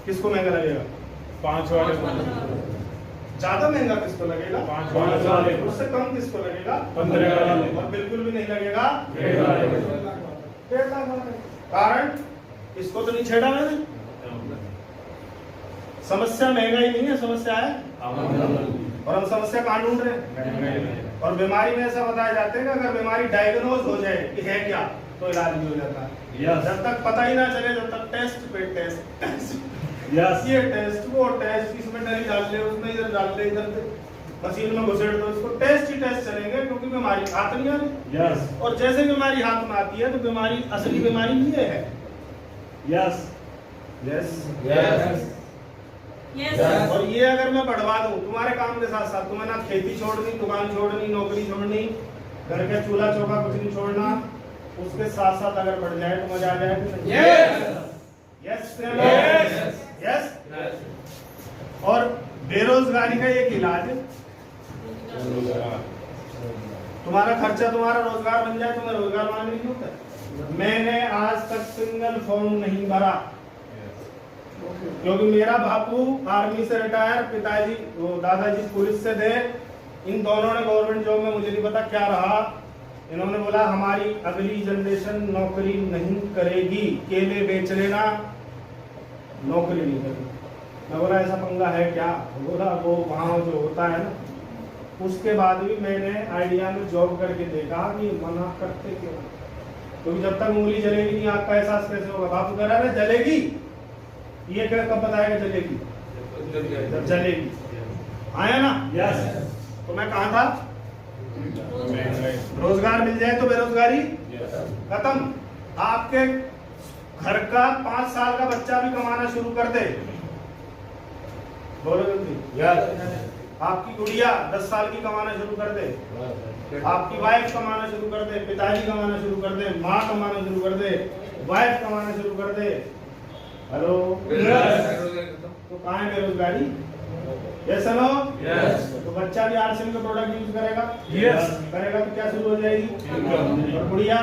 किसको महंगा लगेगा? 5 वाले ज्यादा महंगा किसको लगेगा? 5 वाले उससे कम किसको लगेगा? 15 वाले और बिल्कुल भी नहीं लगेगा 1.5 लाख वाले। कारण इसको तो नहीं छेड़ा मैंने। समस्या महंगाई नहीं है, समस्या है, और हम समस्या कहाँ ढूंढ रहे हैं? और बीमारी में ऐसा बताया जाता है कि अगर बीमारी डायग्नोज हो जाए कि है क्या तो इलाज भी हो जाता है। Yes. जब तक पता ही ना चले जब तक टेस्ट पे टेस्ट Yes. ये टेस्ट वो टेस्ट, इसमें डली डाल ले उसमें इधर डाल ले इधर से मशीन में घुसेड़ दो, इसको टेस्ट ही टेस्ट चलेंगे क्योंकि बीमारी हाथ नहीं आ रही। Yes. और जैसे बीमारी हाथ में आती है तो बीमारी असली बीमारी ये है। Yes. Yes Yes. और ये अगर मैं बढ़वा दूं तुम्हारे काम के साथ साथ, तुम्हें ना खेती छोड़नी, दुकान छोड़नी, नौकरी छोड़नी, घर के चूल्हा चौका कुछ नहीं छोड़ना, उसके साथ साथ अगर बढ़ जाए तो मजा आ जाए कि नहीं? Yes yes. और बेरोजगारी का एक इलाज है, तुम्हारा खर्चा तुम्हारा रोजगार बन जाए, तुम्हें रोजगार मांग नहीं होता। मैंने आज तक सिंगल फॉर्म नहीं भरा क्योंकि मेरा बापू आर्मी से रिटायर, पिताजी वो दादाजी पुलिस से थे। इन दोनों ने गवर्नमेंट जॉब में मुझे नहीं पता क्या रहा, इन्होंने बोला हमारी अगली जनरेशन नौकरी नहीं करेगी, केले बेच लेना, नौकरी नहीं करेगी। मैं बोला ऐसा पंगा है क्या? बोला वो वहाँ जो होता है ना, उसके बाद भी मैंने आइडिया में जॉब करके देखा कि मना करते क्यों, क्योंकि जब तक उंगली जलेगी नहीं आपका एहसास कैसे होगा? बापू कह रहा है जलेगी, ये कब बताएगा जलेगी? जब जलेगी। आया ना? Yes. तो मैं कहा था रोजगार मिल जाए तो बेरोजगारी खत्म। आपके घर का 5 साल का बच्चा भी कमाना शुरू कर दे, बोलो जल्दी। आपकी गुड़िया 10 साल की कमाना शुरू कर दे, आपकी वाइफ कमाना शुरू कर दे, पिताजी कमाना शुरू कर दे, माँ कमाना शुरू कर दे, वाइफ कमाना शुरू कर दे। हेलो, तो कहाँ है बेरोजगारी? Yes no? तो बच्चा भी आरसीएम का प्रोडक्ट यूज करेगा? Yes. करेगा तो क्या शुरू हो जाएगी? और गुड़िया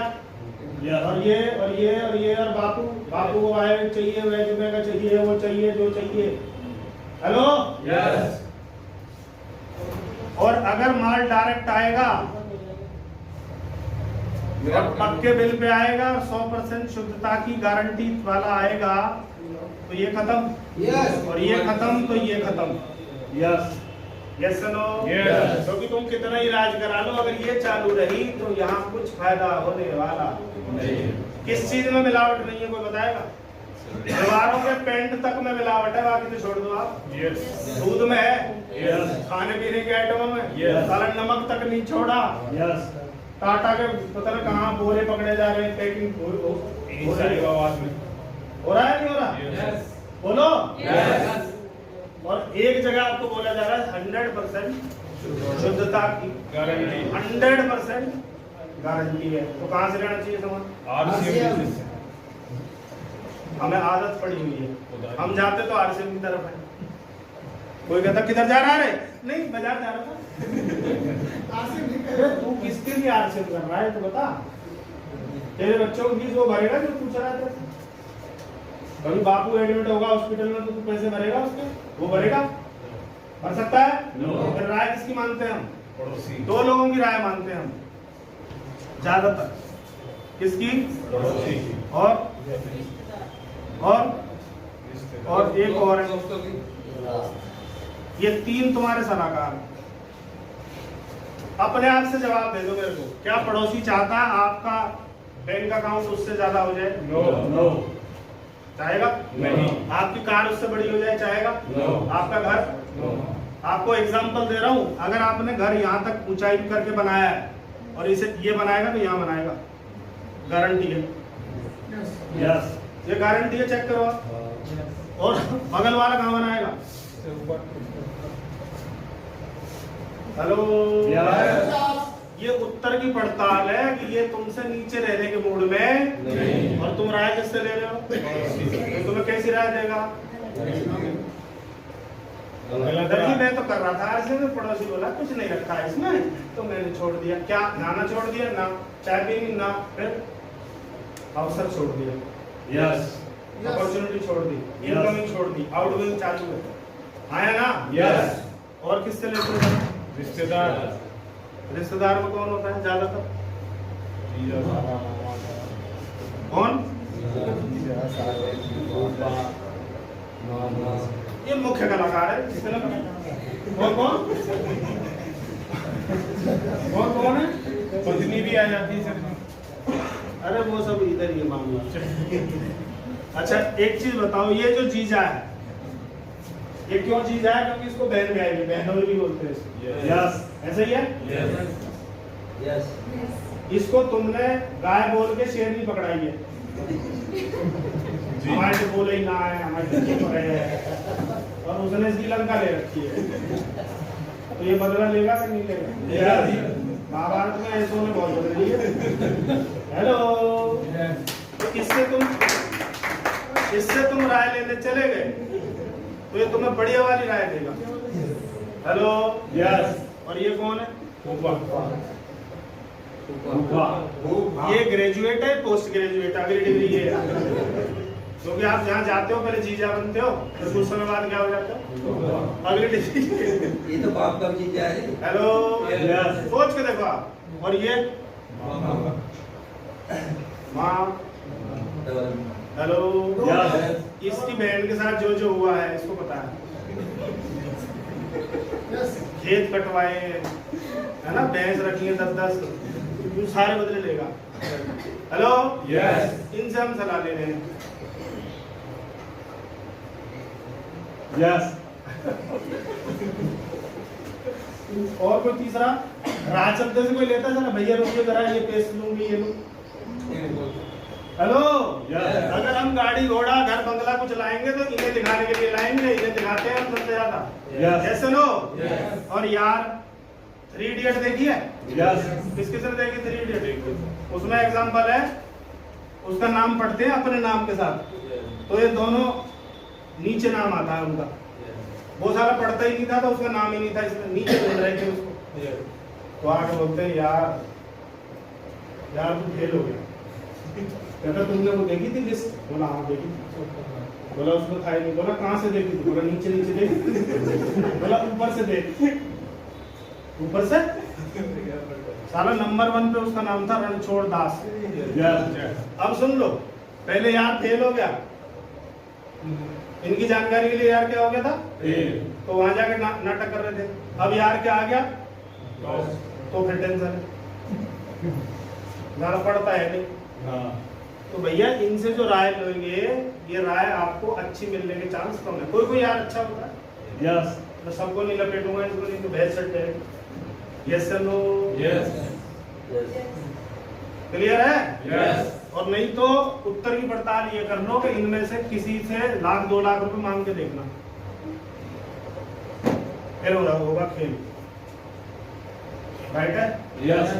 और ये और बापू को आए चाहिए, वेज में का चाहिए, वो चाहिए जो चाहिए। हेलो? और अगर माल डायरेक्ट आएगा और पक्के बिल पे आएगा, 100% शुद्धता की गारंटी वाला आएगा, तो ये खत्म। और ये खत्म तो ये खत्म। Yes. Yes no? Yes. क्योंकि तुम कितना ही इलाज करा लो, अगर ये चालू रही तो यहाँ कुछ फायदा होने वाला नहीं। किस चीज में मिलावट नहीं है कोई बताएगा? दीवारों के पेंट तक में मिलावट है, बाकी तो छोड़ दो आप। Yes. दूध में है, Yes. खाने पीने के आइटमों में, Yes. साला नमक तक नहीं छोड़ा। Yes. टाटा के पता नहीं कहाँ बोरे पकड़े जा रहे हैं, पैकिंग हो रही है, आवाज में हो रहा है नहीं हो रहा? Yes. बोलो। और एक जगह आपको बोला जा रहा है 100% शुद्धता की गारंटी 100% गारंटी है। तो कहाँ से लेना चाहिए सामान? RCM से। हमें आदत पड़ी हुई है, हम जाते तो आरसीएम की तरफ है। कोई कहता किधर जा रहा है? नहीं बाजार जा रहा था। अरे तू किसके लिए आरसीएम कर रहा है तो बता। तेरे बच्चों की फीस वो भरेगा जो पूछ रहा है? कभी बापू एडमिट होगा हॉस्पिटल में तो तू पैसे भरेगा उसके? वो भरेगा? भर सकता है? फिर राय किसकी मानते हैं हम? पड़ोसी 2 लोगों की राय मानते हैं हम ज्यादातर। किसकी? पड़ोसी और एक और है। ये 3 तुम्हारे सलाहकार हैं। अपने आप से जवाब दे दो मेरे को, क्या पड़ोसी चाहता है आपका बैंक अकाउंट उससे ज्यादा हो जाए? नो चाहेगा? नहीं। आपकी कार उससे बड़ी हो जाए? चाहेगा? नो। आपका घर? आपको एग्जांपल दे रहा हूं, अगर आपने घर यहाँ तक ऊंचाई करके बनाया है और इसे ये बनाएगा तो यहाँ बनाएगा, गारंटी है। यस ये गारंटी है, चेक करो आप। और बगल वाला कहाँ बनाएगा? हेलो, ये उत्तर की पड़ताल है कि ये तुमसे नीचे रहने के मूड में नहीं। और तुम राय किससे ले रहे हो? तो तुम्हें कैसी राय देगा? गलती मैं तो कर रहा था, ऐसे में पड़ोसी बोला कुछ नहीं रखा है इसमें, तो मैंने छोड़ दिया। क्या नाना छोड़ दिया? ना चाय पीनी, ना फिर अवसर छोड़ दिया, यस अपॉर्चुनिटी छोड़ दी, इनकमिंग छोड़ दी, आउटगोइंग चालू है। आया ना? यस। और किससे लेते हैं? रिश्तेदार। रिश्तेदार में कौन होता है ज्यादातर? कौन? ये मुख्य कलाकार है, किसने कौन? कौन कौन है? पत्नी भी आ जाती है सर। अरे वो सब इधर ही है मामला। अच्छा एक चीज बताओ, ये जो जीजा है ये क्यों जीजा है? क्योंकि इसको बहन में आएगी, बहनों भी बोलते हैं इसको। यस। ऐसा ही है? यस इसको तुमने गाय बोल के शेर नहीं पकड़ाई है। हमारे से बोले ही ना है, हमारे से क्यों पकड़े हैं? और उसने श्रीलंका ले रखी है, तो ये बदला लेगा कि नहीं लेगा? महाभारत में ऐसों ने बहुत बदल दी है। हेलो, तो इससे तुम राय लेने चले गए तो ये तुम्हें बढ़िया वाली राय देगा। Hello yes. और ये कौन है? ऊपर। ये ग्रेजुएट है, पोस्ट ग्रेजुएट, अगली डिग्री ये है। क्योंकि आप जहाँ जाते हो पहले जीजा बनते हो, फिर कुछ समय बाद क्या हो जाता है? अगली डिग्री। ये तो बाप का जीजा है। Hello Yes. सोच के देखो आप। और ये माँ। Hello Yes. इसकी बहन के साथ जो जो हुआ है इसको पता है। खेत कटवाए है ना, भैंस रखी है 10-10, तू सारे बदले लेगा। Hello yes. इनसे हम सलाह ले रहे हैं। यस। और कोई तीसरा राह चलते से कोई लेता है? भैया रुकिए जरा, ये पेस्ट लूंगी, ये लूं। Hello Yes. अगर हम गाड़ी घोड़ा घर बंगला कुछ लाएंगे तो इन्हें दिखाने के लिए लाएंगे, इन्हें दिखाते हैं हम सबसे ज्यादा। Yes. कैसे लो? Yes. और यार 3 इडियट देखी है? यस। किस किसने देखी 3 इडियट? उसमें एग्जांपल है, उसका नाम पढ़ते हैं अपने नाम के साथ, तो ये दोनों नीचे नाम आता है उनका। वो सारा पढ़ता ही नहीं था तो उसका नाम ही नहीं था, इसमें नीचे बोल रहे थे उसको। तो आगे बोलते हैं यार तू फेल हो गया। कहता तुमने वो देखी थी लिस्ट? बोला हाँ देखी थी। बोला उसमें था ही नहीं। बोला कहाँ से देखी थी? बोला नीचे नीचे देखी। बोला ऊपर से देख। ऊपर से? साला नंबर 1 पे उसका नाम था रणछोड़ दास। यस। अब सुन लो, पहले यार फेल हो गया, इनकी जानकारी के लिए यार क्या हो गया था? तो वहां जाकर नाटक कर रहे थे। अब यार क्या आ गया? तो फिर टेंशन है, ज्यादा पड़ता है नहीं। हाँ। तो भैया इनसे जो राय लेंगे, ये राय आपको अच्छी मिलने के चांस कम है। कोई कोई यार अच्छा होता है। यस। मैं सबको नहीं लपेटूंगा, इसको नहीं तो बहस सट जाएगी। Yes sir no? Yes. Clear है? यस। और नहीं तो उत्तर की पड़ताल ये कर लो कि इनमें से किसी से 1,00,000-2 लाख रुपए मांग के देखना, फिर होगा खेल। राइट है? यस।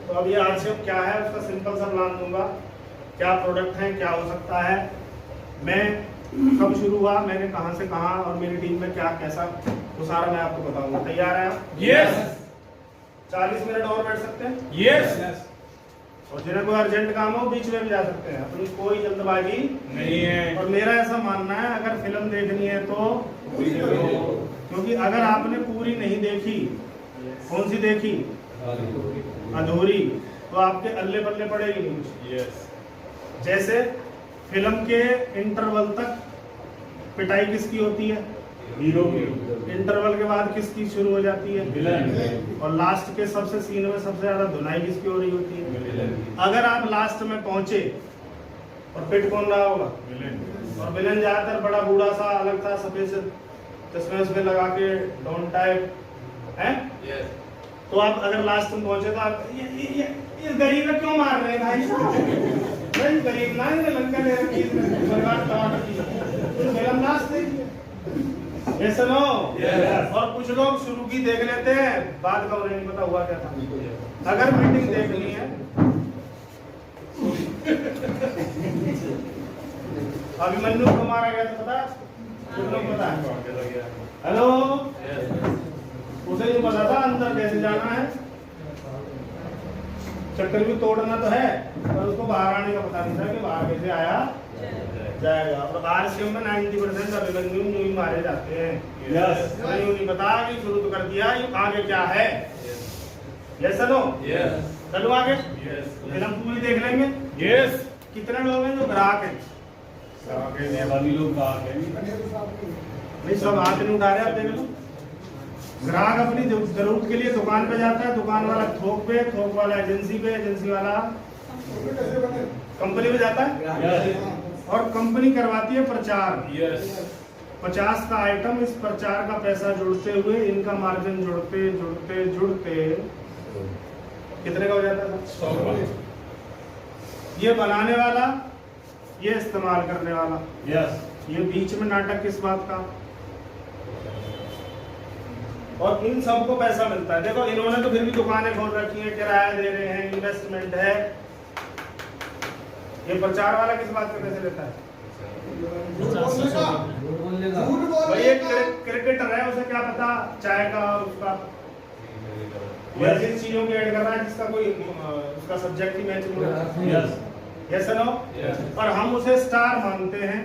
तो अब ये आरसीएफ क्या है उसका सिंपल सा प्लान दूंगा, क्या प्रोडक्ट है, क्या हो सकता है, मैं कब शुरू हुआ, मैंने कहां से कहां, और मेरी टीम में क्या कैसा, वो सारा मैं आपको बताऊंगा। तैयार है आप? यस। 40 मिनट और बैठ सकते हैं, यस। और जिन्हें कोई अर्जेंट काम हो बीच में भी जा सकते हैं, अपनी कोई जल्दबाजी नहीं है। और मेरा ऐसा मानना है अगर फिल्म देखनी है तो, क्योंकि अगर आपने पूरी नहीं देखी, कौन सी देखी? अधूरी, तो आपके अल्ले पल्ले पड़ेगी नहीं। यस। जैसे फिल्म के इंटरवल तक पिटाई किसकी होती है? हीरो की। इंटरवल के बाद किसकी शुरू हो जाती है? विलन। और लास्ट के सबसे सीन में सबसे ज्यादा धुनाई किसकी हो रही होती है? विलन। अगर आप लास्ट में पहुंचे और पिट कौन रहा होगा? विलन। और विलन ज्यादातर बड़ा बूढ़ा सा अलग था, सफेद से चश्मे उसमें लगा के डॉन टाइप है। तो आप अगर लास्ट में पहुंचे तो आप ये गरीब में क्यों मार रहे हैं भाई साहब? नहीं गरीब ना है, लंका ले रखी है, बर्बाद टमाटर की। तो फिल्म लास्ट देखिए। ये सुनो। Yes. और कुछ लोग शुरू की देख लेते हैं, बाद का उन्हें नहीं पता हुआ क्या था। अगर मीटिंग देखनी है, अभिमन्यु को मारा गया था, पता है? कुछ लोग पता है? हेलो, उसे नहीं पता था अंदर कैसे जाना है, चक्कर भी तोड़ना तो है, पर उसको बाहर आने का पता नहीं था कि बाहर कैसे आया जाएगा। और आरसीएम में 90% अभिमन्यु यूं मारे जाते हैं। यस। यूं नहीं पता कि शुरू तो कर दिया, ये आगे क्या है। यस चलो, चलो आगे फिल्म पूरी देख लेंगे। यस। कितने लोग हैं जो ग्राहक हैं? वाली लोग कहा नहीं सब हाथ नहीं उठा रहे, आप देख लो। ग्राहक अपनी जरूरत के लिए दुकान पे जाता है, दुकान वाला थोक वाला एजेंसी पे, एजेंसी वाला कंपनी पे जाता है Yes. और कंपनी करवाती है प्रचार। Yes. 50 का आइटम, इस प्रचार का पैसा जुड़ते हुए इनका मार्जिन जुड़ते कितने का हो जाता है? 100. ये बनाने वाला, ये इस्तेमाल करने वाला, Yes. ये बीच में नाटक किस बात का? और इन सबको पैसा मिलता है। देखो इन्होंने तो फिर भी दुकानें खोल रखी है, किराया दे रहे हैं, इन्वेस्टमेंट है। ये प्रचार वाला किस बात के पैसे लेता है? झूठ बोलने का भाई एक क्रिकेटर है, उसे क्या पता चाय का और उसका, वो ऐसी चीजों की ऐड कर रहा है जिसका कोई उसका सब्जेक्ट ही मैच नहीं है। Yes. Yes no? Yes. और हम उसे स्टार मानते हैं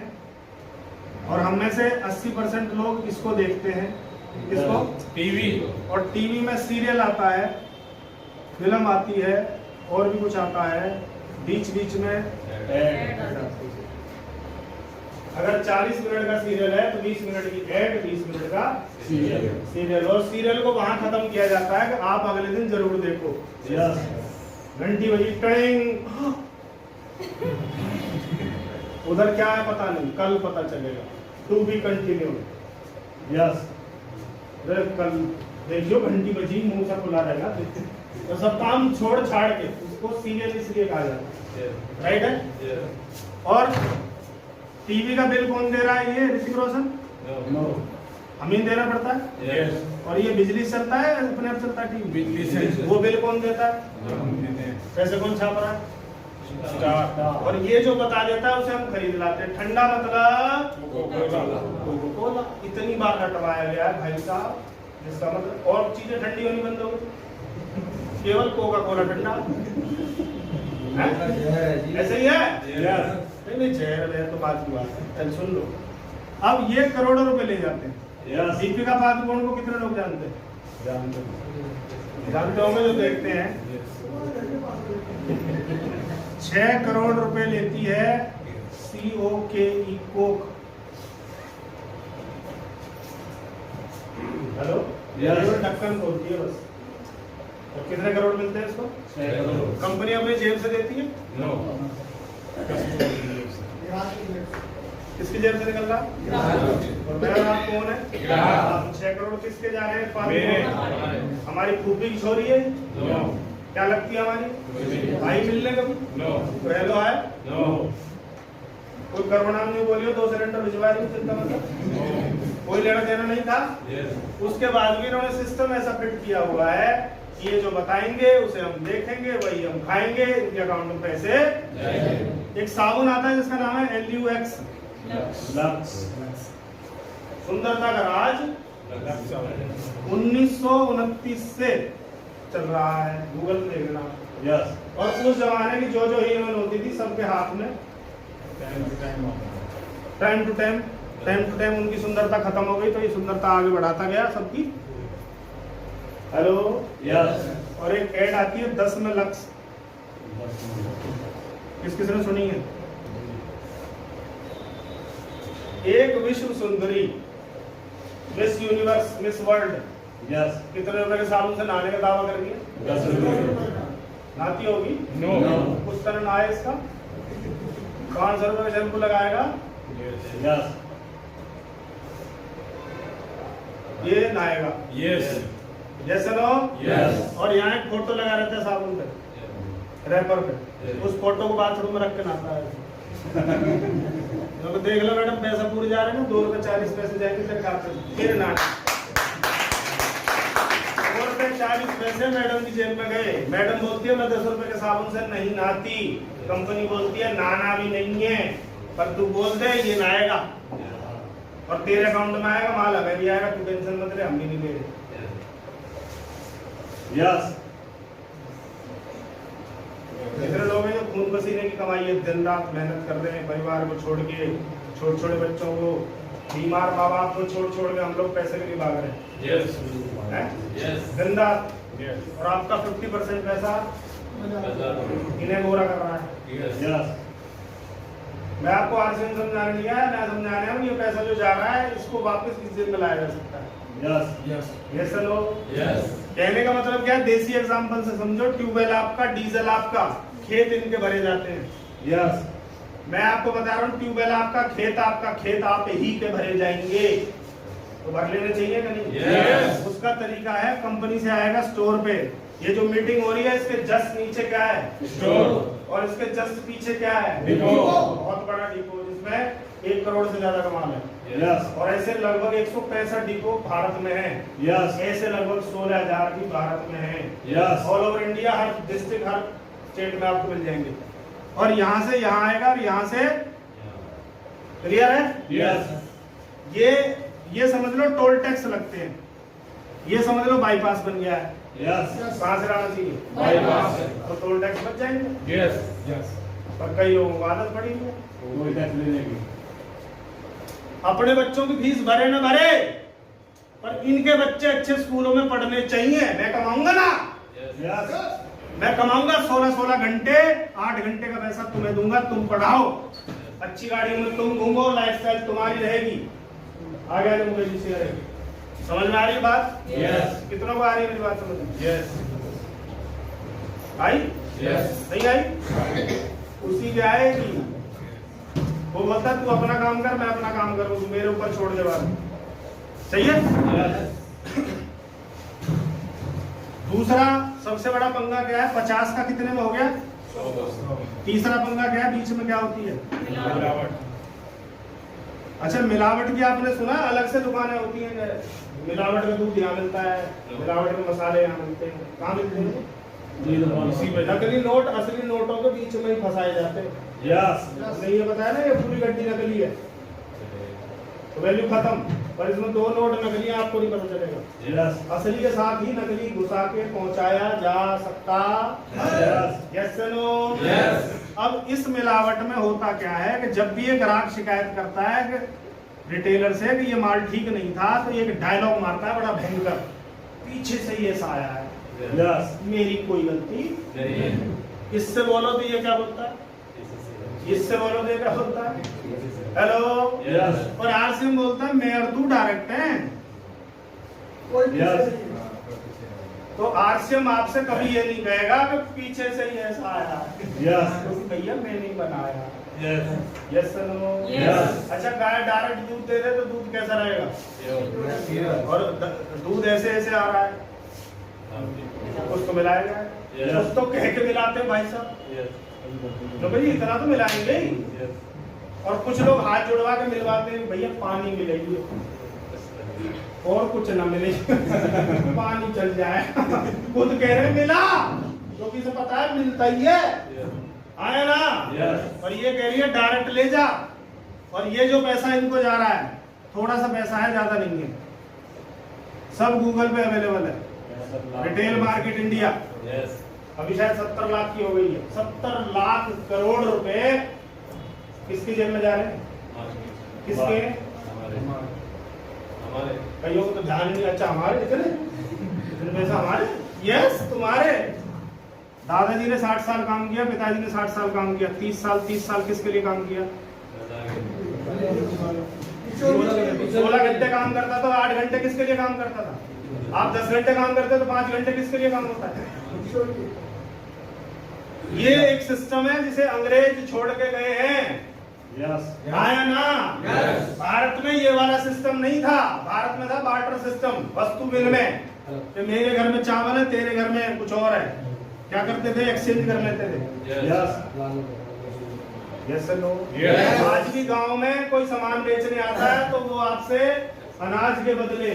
और हम में से 80% लोग इसको देखते हैं। इसको TV. और टीवी में सीरियल आता है, फिल्म आती है और भी कुछ आता है बीच बीच में। अगर 40 मिनट का सीरियल है तो 20 मिनट की एड, 20 मिनट का सीरियल, और सीरियल को वहां खत्म किया जाता है कि आप अगले दिन जरूर देखो। Yes. घंटी बजी, टैंग, उधर क्या है पता नहीं, कल पता चलेगा। To be continue. Yes. कल देखियो घंटी बजी, मुंह सा खुला रहेगा, तो सब काम छोड़ छाड़ के उसको सीरियल इसलिए कहा जाता है। राइट है? Yes. और टीवी का बिल कौन दे रहा है? ये ऋतिक रोशन, No. हमें देना पड़ता है। Yes. और ये बिजली से चलता है, अपने आप चलता है टीवी? बिजली से। वो बिल कौन देता है? पैसे कौन छाप रहा है? और ये जो बता देता है उसे हम खरीद लाते हैं। ठंडा मतलब कोका-कोला। इतनी बार हटवाया गया है भाई साहब, जिसका मतलब और चीजें ठंडी होनी बंद हो गई, केवल कोका कोला ठंडा है? जहर है जी। ऐसे ही है? Yes. नहीं जहर है तो बात की बात है। चल सुन लो, अब ये करोड़ों रुपए ले जाते हैं। Yes. दीपिका पादुकोण को कितने लोग जानते हैं? जानते होंगे जो देखते हैं। 6 करोड़ रुपए लेती है COKE, कोक। हेलो? Yes. ये ढक्कन खोलती है बस। और कितने करोड़ मिलते हैं इसको? 6 करोड़. कंपनी अपनी जेब से देती है? No. किसकी जेब से निकल रहा? और मेरा नाम कौन है? ग्राहक. 6 करोड़ किसके जा रहे हैं? मेरे. हमारी फूफी की छोरी है? No. क्या लगती है हमारी? मेरे. भाई मिलने कभी? No. पहलो है? No. कोई करोड़ाम नहीं बोलियो, 2 सिलेंडर भिजवा रही चिंता मतलब कोई लेना देना नहीं था। Yes. उसके बाद भी इन्होंने सिस्टम ऐसा फिट किया हुआ है कि ये जो बताएंगे उसे हम देखेंगे, वही हम खाएंगे, इनके अकाउंट में पैसे। एक साबुन आता है जिसका नाम है LUX, Lux. सुंदरता का राज, 1929 से चल रहा है, गूगल पे देखना। Yes. और उस जमाने की जो हीरोइन होती थी सबके हाथ में टाइम टू टाइम उनकी सुंदरता खत्म हो गई, तो ये सुंदरता आगे बढ़ाता गया सबकी। हेलो? Yes. और एक ऐड आती है 10 में लक्स, किसने सुनी है? एक विश्व सुंदरी, miss universe, miss world, Yes. कितने रुपए के साबुन से नहाने का दावा कर दिया? 10 रुपए. नहाती होगी? No. कुछ तरह नहाए इसका 500 रुपए का शैम्पू लगाएगा, Yes. ये नहाएगा। Yes. जैसे नो? Yes. और यहाँ एक फोटो लगा रहता है साबुन पे, रैपर पे, उस फोटो को बाथरूम में रख के नहाता है। तो देख लो मैडम, पैसा पूरे जा रहे हैं ना, 2 रुपए 40 पैसे जाएंगे तेरे खाते में, फिर नहाना। 2 रुपए 40 पैसे मैडम की जेब में गए। मैडम बोलती है मैं 10 रुपए के साबुन से नहीं नहाती, कंपनी बोलती है नहाना भी नहीं है, पर तू बोल दे ये नहाएगा और तेरे अकाउंट में आएगा, माल हमें भी आएगा, तू टेंशन मत ले, हम भी नहीं ले रहे। Yes. कितने लोग हैं जो खून पसीने की कमाई है, दिन रात मेहनत कर रहे हैं, परिवार को छोड़ के, छोटे छोटे बच्चों को, बीमार माँ बाप को छोड़ के हम लोग पैसे के लिए भाग रहे हैं, Yes. हैं? Yes. दिन रात। Yes. और आपका 50% पैसा इन्हें गोरा कर रहा है। Yes. मैं आपको आर्सेन समझाने नहीं आया, मैं समझाने हूँ ये पैसा जो जा रहा है इसको वापस किस जेब में लाया जा सकता है। Yes. Yes no. Yes. कहने का मतलब क्या है, देसी एग्जांपल से समझो, ट्यूबवेल आपका, डीजल आपका, खेत इनके भरे जाते हैं। Yes. मैं आपको बता रहा हूँ, ट्यूबवेल आपका, खेत आप ही के भरे जाएंगे, तो भर लेने चाहिए कि नहीं? Yes. उसका तरीका है, कंपनी से आएगा स्टोर पे, ये जो मीटिंग हो रही है इसके जस्ट नीचे क्या है? Store. और इसके जस्ट पीछे क्या है? डिपो। बहुत बड़ा डिपो, जिसमें 1 करोड़ से ज्यादा कमाल है। Yes. और ऐसे लगभग 165 डिपो भारत में हैं। Yes. ऐसे लगभग 16,000 भी भारत में हैं। Yes. ऑल ओवर इंडिया, हर डिस्ट्रिक्ट, हर स्टेट में आपको मिल जाएंगे। और यहाँ से यहाँ आएगा और यहाँ से, क्लियर है? Yes. ये समझ लो टोल टैक्स लगते हैं, ये समझ लो बाईपास बन गया है। Yes. कहाँ से लाना चाहिए? बाईपास। तो टोल टैक्स बच जाएंगे। Yes. पर कई लोगों को आदत पड़ी हुई है, कोई टैक्स लेने की। अपने बच्चों की फीस भरे न भरे, पर इनके बच्चे अच्छे स्कूलों में पढ़ने चाहिए। मैं कमाऊंगा ना, Yes. मैं कमाऊंगा 16 घंटे, 8 घंटे का पैसा तुम्हें दूंगा, तुम पढ़ाओ, अच्छी गाड़ी में तुम घूमो, लाइफस्टाइल तुम्हारी रहेगी। आगे मुकेश जी से रहेगी। समझ में आ रही बात? Yes. कितनों को आ रही है मेरी बात समझ में? Yes. आई? Yes. नहीं आई? उसी के आएगी। वो बोलता तू अपना काम कर, मैं अपना काम करूँ, तू मेरे ऊपर छोड़ दे बात। सही है? Yes. दूसरा सबसे बड़ा पंगा क्या है? 50 का कितने में हो गया? तीसरा पंगा क्या है? बीच में क्या होती है? मिलावट। अच्छा, मिलावट की आपने सुना? अलग से दुकानें होती हैं, मिलावट का दूध यहाँ मिलता है, मिलावट के मसाले यहाँ मिलते हैं। कहाँ मिलते हैं? इसी पे नकली नोट असली नोटों के बीच में ही फंसाए जाते हैं। Yes. नहीं, ये बताया ना, ये पूरी गड्डी नकली है, तो वैल्यू खत्म। पर इसमें 2 नोट नकली हैं, आपको नहीं पता चलेगा। Yes. असली के साथ ही नकली घुसा के पहुंचाया जा सकता। Yes. Yes no? Yes. अब इस मिलावट में होता क्या है कि जब भी एक ग्राहक शिकायत करता है कि रिटेलर से कि ये माल ठीक नहीं था, तो ये एक डायलॉग मारता है बड़ा भयंकर, पीछे से ये ऐसा आया है, Yes. मेरी कोई गलती। इससे बोलो तो ये क्या बोलता है? इससे बोलो तो ये क्या बोलता है? हेलो। Yes. और आरसीएम बोलता है मैं और तू डायरेक्ट हैं। Yes. तो आरसीएम आपसे कभी ये नहीं कहेगा कि पीछे से ही ऐसा आया, Yes. क्योंकि भैया मैं नहीं बनाया। Yes. Yes no? Yes. अच्छा, गाय डायरेक्ट दूध दे दे तो दूध कैसा रहेगा? और दूध ऐसे ऐसे आ रहा है, कुछ तो मिलाएगा। Yes. कुछ तो कह के मिलाते हैं भाई साहब, Yes. तो भाई इतना तो मिलाएंगे ही। Yes. और कुछ लोग हाथ जुड़वा के मिलवाते हैं, भैया पानी मिलेगी और कुछ ना मिले पानी चल जाए खुद कह रहे मिला, क्योंकि से पता है मिलता ही है, आया ना? Yes. और ये कह रही है डायरेक्ट ले जा, और ये जो पैसा इनको जा रहा है, थोड़ा सा पैसा है, ज्यादा नहीं है, सब गूगल पे अवेलेबल है। Retail market India Yes. अभी शायद 70 लाख की हो गई है। 70 लाख करोड़ रुपए किसकी जेब में जा रहे हैं? किसके? हमारे कईयों को तो ध्यान नहीं। अच्छा, हमारे इतने पैसा हमारे? यस, तुम्हारे। दादाजी ने 60 साल काम किया, पिताजी ने 60 साल काम किया, 30 साल किसके लिए काम किया? 16 घंटे काम करता था, 8 घंटे किसके लिए काम करता था? आप 10 घंटे काम करते तो 5 घंटे किसके लिए काम होता है? ये एक सिस्टम है जिसे अंग्रेज छोड़ के गए हैं। Yes. आया ना? Yes. भारत में ये वाला सिस्टम नहीं था। भारत में था बार्टर सिस्टम, वस्तु विनिमय। तो मेरे घर में चावल है, तेरे घर में कुछ और है, क्या करते थे? एक्सचेंज कर लेते थे। Yes. Yes no? Yes. आज भी गांव में कोई सामान बेचने आता है तो वो आपसे अनाज के बदले,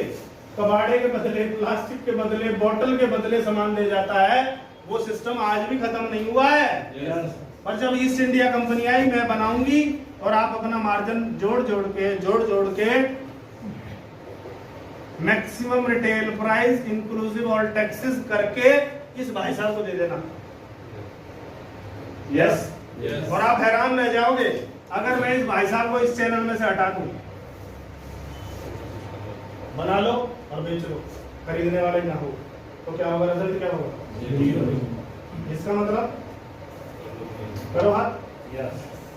कबाड़े के बदले, प्लास्टिक के बदले, बोतल के बदले सामान दे जाता है। वो सिस्टम आज भी खत्म नहीं हुआ है। Yes. पर जब ईस्ट इंडिया कंपनी आई, मैं बनाऊंगी और आप अपना मार्जिन जोड़ जोड़ के maximum retail price inclusive all taxes करके इस भाई साहब को दे देना। यस। Yes. और आप हैरान रह जाओगे अगर मैं इस भाई साहब को इस चैनल में से हटा दूं। बना लो और बेच लो, खरीदने वाले ना हो तो क्या होगा? रिजल्ट क्या होगा? इसका मतलब करो हाथ। Yes.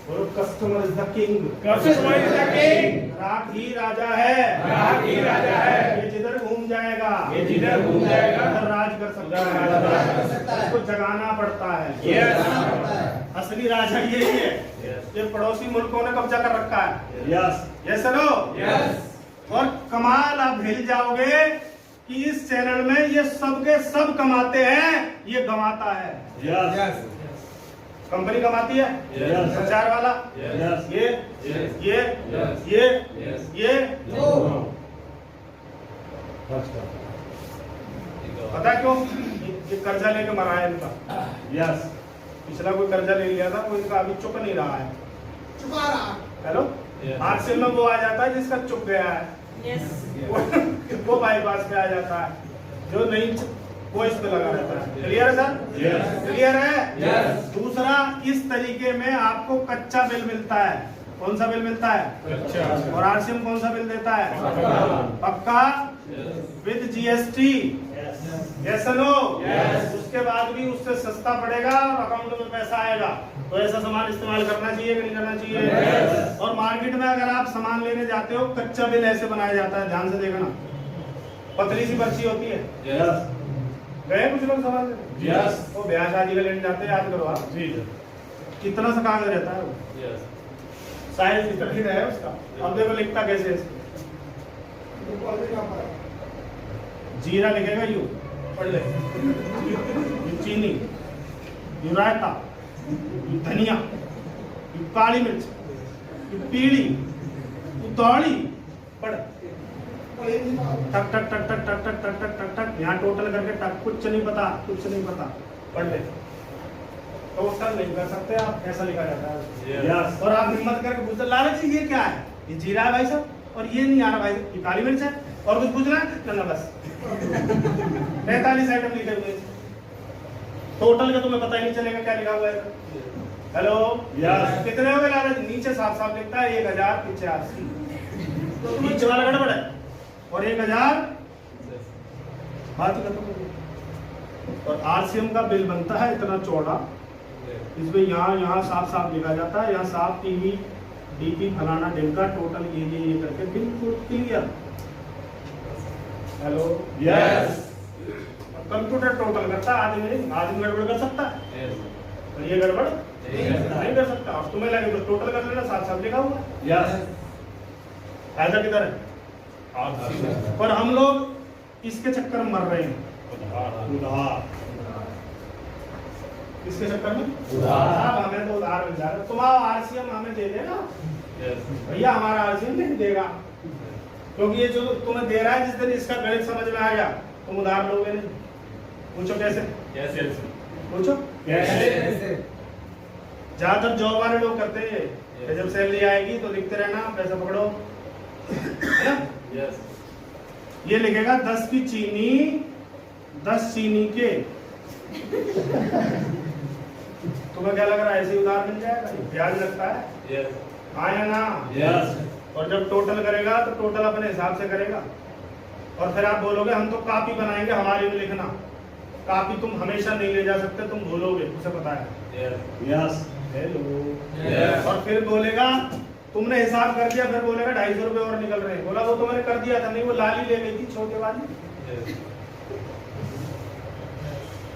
बोलो customer is the king. Customer is the king. ग्राहक ही राजा है। ग्राहक ही राजा है। ये जिधर घूम जाएगा ये जिधर घूम जाएगा उधर राज कर सकता है। इसको जगाना पड़ता है। Yes. असली राजा यही है। ये पड़ोसी मुल्कों ने कब्जा कर रखा है। Yes. ये सुनो। Yes. और कमाल आप हिल जाओगे कि इस चैनल में ये सबके सब कमाते हैं, ये गंवाता है। Yes. कंपनी कमाती है। Yes. प्रचार वाला Yes. ये Yes. ये Yes. ये Yes. ये पता क्यों? ये कर्जा लेके मरा है इनका। Yes. पिछला कोई कर्जा ले लिया था, कोई इनका अभी चुक नहीं रहा है। चुका रहा। Hello, Yes. हादसे में वो आ जाता है जिसका चुक गया है। वो बाईपास पे आ जाता है, जो नहीं वो इस पे लगा रहता है। क्लियर है सर? Yes. क्लियर है? Yes. दूसरा, इस तरीके में आपको कच्चा बिल मिलता है। कौन सा बिल मिलता है? अच्छा. और आरसीएम कौन सा बिल देता है? पक्का with GST. Yes no? Yes. उसके बाद भी उससे सस्ता पड़ेगा और अकाउंट में पैसा आएगा। तो ऐसा सामान इस्तेमाल करना चाहिए कि नहीं करना चाहिए? Yes. और मार्केट में अगर आप सामान लेने जाते हो, कच्चा बिल ऐसे बनाया जाता है, ध्यान से देखना। पतली सी पर्ची होती है। Yes. गए कुछ लोग सामान लेने? Yes. वो ब्याह शादी का लेने जाते हैं, याद करो आप। जी. कितना सा कागज रहता है वो? Yes. साइज कितना ही है उसका। अब देखो लिखता कैसे है इसको। जीरा लिखेगा यू, पढ़ ले। ये चीनी, ये रायता, ये धनिया, ये काली मिर्च, ये पीली, ये दौड़ी, पढ़। टक टक टक टक टक टक टक टक टक टक, यहाँ टोटल करके टक, कुछ नहीं पता, कुछ नहीं पता, पढ़ ले। टोटल नहीं कर सकते आप, ऐसा लिखा जाता है। Yes. और आप हिम्मत करके पूछते, लाला जी ये क्या है? ये जीरा है भाई साहब, और ये नहीं आ रहा भाई, ये काली मिर्च है, और कुछ पूछना है? ना बस 45 आइटम लिखे हुए। टोटल का तुम्हें पता ही नहीं चलेगा क्या लिखा हुआ है। Hello, Yes. कितने हो गए लाला जी? नीचे साफ साफ लिखता है 1085। तो नीचे वाला गड़बड़ है, और 1000 बात ही खत्म हो गई। और आरसीएम का बिल बनता है इतना चौड़ा, इसमें यहाँ साफ साफ लिखा जाता है, यहाँ साफ टीवी डीपी फलाना ढिमका टोटल ये करके बिल्कुल clear. Hello, Yes. Computer total करता है, आदमी गड़बड़ कर सकता है, Yes. और ये गड़बड़ नहीं नहीं कर सकता। और तुम्हें लगे तो टोटल कर लेना, साथ साथ लिखा हुआ है। Yes. ऐसा किधर है? पर हम लोग इसके चक्कर में मर रहे हैं। उधार. इसके चक्कर में उधार. साहब हमें तो उधार मिल जाएगा, तुम्हारा आरसीएम हमें दे देना Yes. भैया, हमारा आरसीएम नहीं देगा, क्योंकि ये जो तुम्हें दे रहा है, जिस दिन इसका गणित समझ में आ गया तुम उधार लोगे नहीं। पूछो कैसे? Yes. Yes. पूछो। कैसे? ज्यादातर जॉब वाले लोग करते हैं कि जब सैलरी आएगी तो लिखते रहना, पैसा पकड़ो, है ना? Yes. ये लिखेगा 10 की चीनी 10 चीनी के। तुम्हें क्या लग रहा है ऐसे उधार मिल जाएगा? ब्याज लगता है, Yes. हाँ या ना? Yes. और जब टोटल करेगा तो टोटल अपने हिसाब से करेगा, और फिर आप बोलोगे हम तो कॉपी बनाएंगे, हमारे में लिखना। कॉपी तुम हमेशा नहीं ले जा सकते, तुम भूलोगे, उसे पता है। Yes. Yes. हेलो। Yes. और फिर बोलेगा तुमने हिसाब कर दिया, फिर बोलेगा 250 रुपए और निकल रहे हैं। बोला वो तो मैंने कर दिया था। नहीं, वो लाली ले गई थी छोटे वाली, Yes.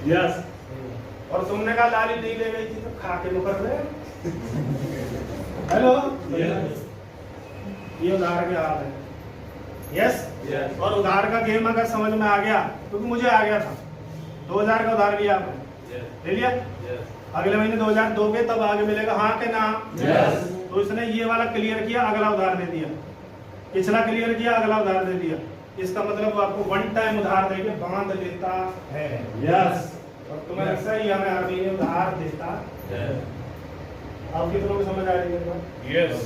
Yes. और तुमने कहा लाली नहीं ले गई थी, तो खा के मुकर रहे। Hello, Yes. ये उधार के हाल है। यस। Yes. और उधार का गेम अगर समझ में आ गया, क्योंकि मुझे आ गया था, 2000 का उधार लिया आपने, Yes. ले लिया, Yes. अगले महीने 2000 दोगे तब आगे मिलेगा, हाँ के ना? Yes. तो इसने ये वाला क्लियर किया, अगला उधार दे दिया, पिछला क्लियर किया, अगला उधार दे दिया। इसका मतलब वो आपको वन टाइम उधार देके बांध लेता है। Yes. और तुम्हें लगता है ये हमें हर महीने उधार देता? Yes. आप कितनों को समझ आ रही है? Yes.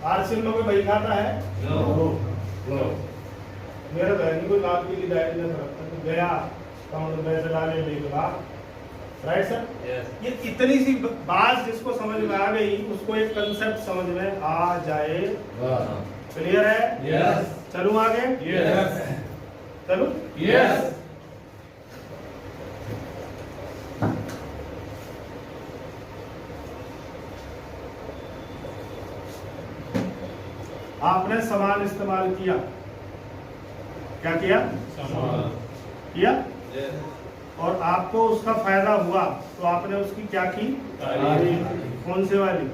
आरसीएम में कोई बही खाता है? No. No. मेरा तो है नहीं, कोई लाभ की डायरी में रखता, गया अकाउंट में पैसे डाले, लेगा। Right sir? Yes. ये इतनी सी बात जिसको समझ में आ गई, उसको एक कंसेप्ट समझ में आ जाएगा। क्लियर है? Yes. चलूं आगे? Yes. चलूं? Yes. आपने सामान इस्तेमाल किया, क्या किया? किया, और आपको उसका फायदा हुआ तो आपने उसकी क्या की? कौन से वाली?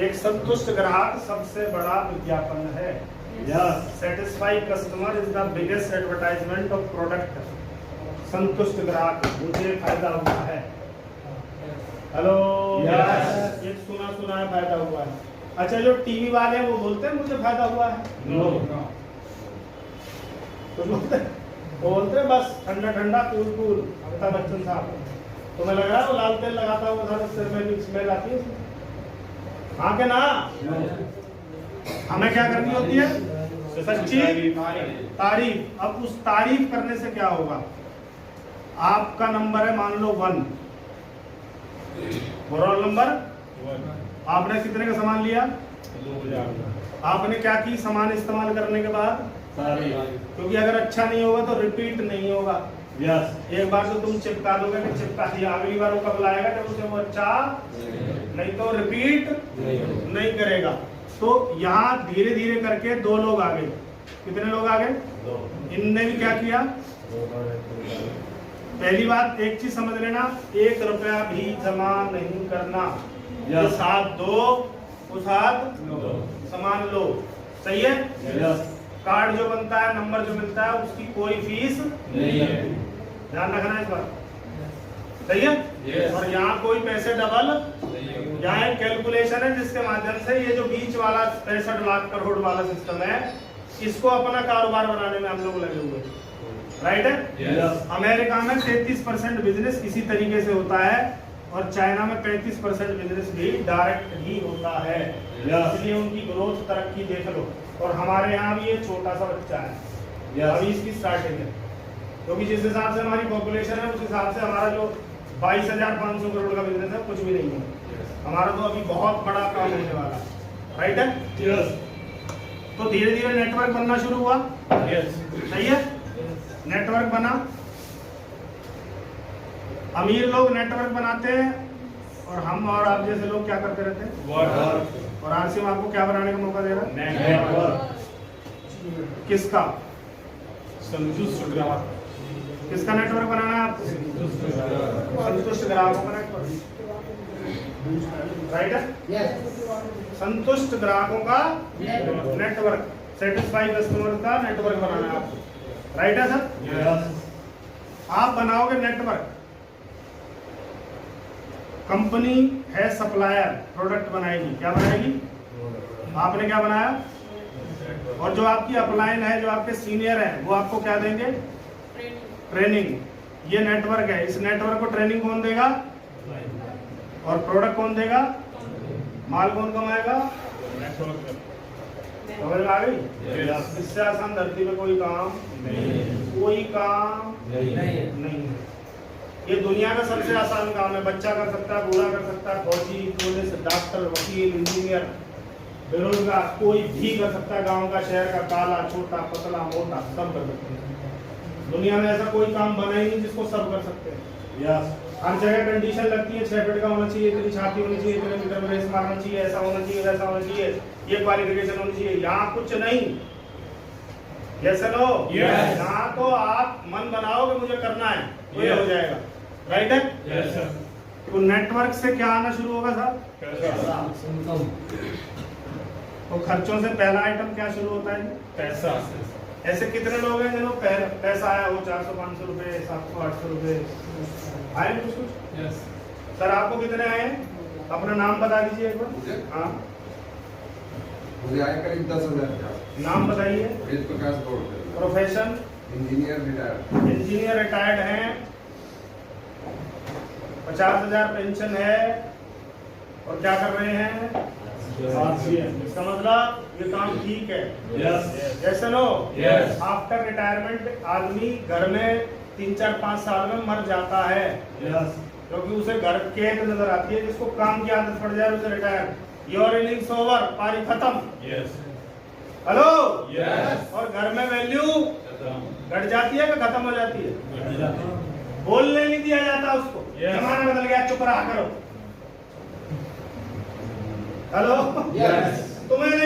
एक संतुष्ट ग्राहक सबसे बड़ा विज्ञापन है। Satisfied customer is the biggest advertisement of product. संतुष्ट ग्राहक, मुझे फायदा हुआ है। हेलो, एक सुना है फायदा हुआ है। अच्छा, जो टीवी वाले हैं वो बोलते हैं मुझे फायदा हुआ है? तो वो बोलते हैं बस ठंडा ठंडा कूल कूल। अमिताभ बच्चन साहब, तुम्हें लग रहा है वो लाल तेल लगाता हुआ सारा सिर में स्मेल आती है उसमें? हाँ के ना? हमें क्या करनी होती है? सच्ची तारीफ। अब उस तारीफ करने से क्या होगा? आपका नंबर है मान लो 1, रोल नंबर, आपने कितने का सामान लिया? 2000। आपने क्या की सामान इस्तेमाल करने के बाद? क्योंकि अगर अच्छा नहीं होगा तो रिपीट नहीं होगा। एक बार तो तुम चिपका दोगे कि चिपका दिया, अगली बार वो कब लाएगा जब उसे वो अच्छा नहीं तो रिपीट नहीं करेगा। तो यहाँ धीरे धीरे करके 2 लोग आ गए। कितने लोग आ गए? इनने भी क्या किया? पहली बात एक चीज समझ लेना, 1 रुपया भी जमा नहीं करना। जो साथ दो उस हाथ सामान लो, सही है? कार्ड जो बनता है, नंबर जो मिलता है, उसकी कोई फीस नहीं है। ध्यान रखना इस बात, सही है? और यहाँ कोई पैसे डबल, यहाँ एक कैलकुलेशन है जिसके माध्यम से ये जो बीच वाला 65 लाख करोड़ वाला सिस्टम है, इसको अपना कारोबार बनाने में हम लोग लगे हुए हैं। राइट है? अमेरिका में 33% बिजनेस इसी तरीके से होता है और चाइना में 35% बिजनेस भी डायरेक्ट ही होता है। इसलिए उनकी ग्रोथ तरक्की देख लो। और हमारे यहाँ भी ये छोटा सा बच्चा है, अभी इसकी स्टार्टिंग है। क्योंकि जिस हिसाब से हमारी पॉपुलेशन है उस हिसाब से हमारा जो 22,500 करोड़ का बिजनेस है कुछ भी नहीं है। हमारा तो अभी बहुत बड़ा काम होने वाला है। राइट है? तो धीरे धीरे नेटवर्क बनना शुरू हुआ। सही है? नेटवर्क बना। अमीर लोग नेटवर्क बनाते हैं और हम और आप जैसे लोग क्या करते रहते हैं? और आरसीएम आपको क्या बनाने का मौका दे रहा है? नेटवर्क। किसका? संतुष्ट ग्राहक। किसका नेटवर्क बनाना है आपको? संतुष्ट ग्राहकों का नेटवर्क। राइट है? संतुष्ट ग्राहकों का नेटवर्क, सेटिस्फाइड कस्टमर का नेटवर्क बनाना है आपको। राइट है सर? आप बनाओगे नेटवर्क। कंपनी है सप्लायर, प्रोडक्ट बनाएगी, क्या बनाएगी? आपने क्या बनाया? और जो आपकी अपलाइन है, जो आपके सीनियर है, वो आपको क्या देंगे? ट्रेनिंग। ये नेटवर्क है। इस नेटवर्क को ट्रेनिंग कौन देगा? और प्रोडक्ट कौन देगा? माल कौन कमाएगा? समझ में आ गई? इससे आसान धरती में कोई काम नहीं, कोई काम नहीं। ये दुनिया का सबसे आसान काम है। बच्चा कर सकता है, बूढ़ा कर सकता है, फौजी, पुलिस, डॉक्टर, वकील, इंजीनियर, बेरोजगार, कोई भी कर सकता है। गांव का, शहर का, काला, छोटा, पतला, मोटा, सब कर सकते हैं। दुनिया में ऐसा कोई काम बना ही नहीं जिसको सब कर सकते हैं। हर जगह कंडीशन लगती है, 6 फीट का होना चाहिए, इतनी छाती होनी चाहिए, इतने मीटर में रेस मारना चाहिए, ऐसा होना चाहिए, वैसा होना चाहिए, ये क्वालिफिकेशन होनी चाहिए। यहाँ कुछ नहीं। Yes no? यहाँ तो आप मन बनाओ कि मुझे करना है, तो ये हो जाएगा। राइट है? तो नेटवर्क से क्या आना शुरू होगा साहब? तो खर्चों से पहला आइटम क्या शुरू होता है? पैसा। ऐसे कितने लोग हैं जिन्हों पैसा आया हो? 400-500 रुपए, 700-800 रुपए आए कुछ? सर आपको कितने आए हैं? अपना नाम बता दीजिए एक बार। हाँ, मुझे आया करीब 10,000। नाम बताइए। Prakash Gaur. Profession? Engineer retired. Engineer retired हैं। 50,000 पेंशन है और क्या कर रहे हैं? इसका मतलब ये काम ठीक है। जैसे नो? आफ्टर रिटायरमेंट आदमी घर में 3-4-5 साल में मर जाता है, क्योंकि उसे घर केट नजर आती है। जिसको काम की आदत पड़ जाए उसे रिटायर, योर इनिंग्स ओवर, पारी खत्म। हेलो? और घर में वैल्यू घट जाती है कि खत्म हो जाती है? बोलने नहीं दिया जाता उसको। जमाना बदल गया, चुप रहा करो। Hello Yes. तुम्हें नहीं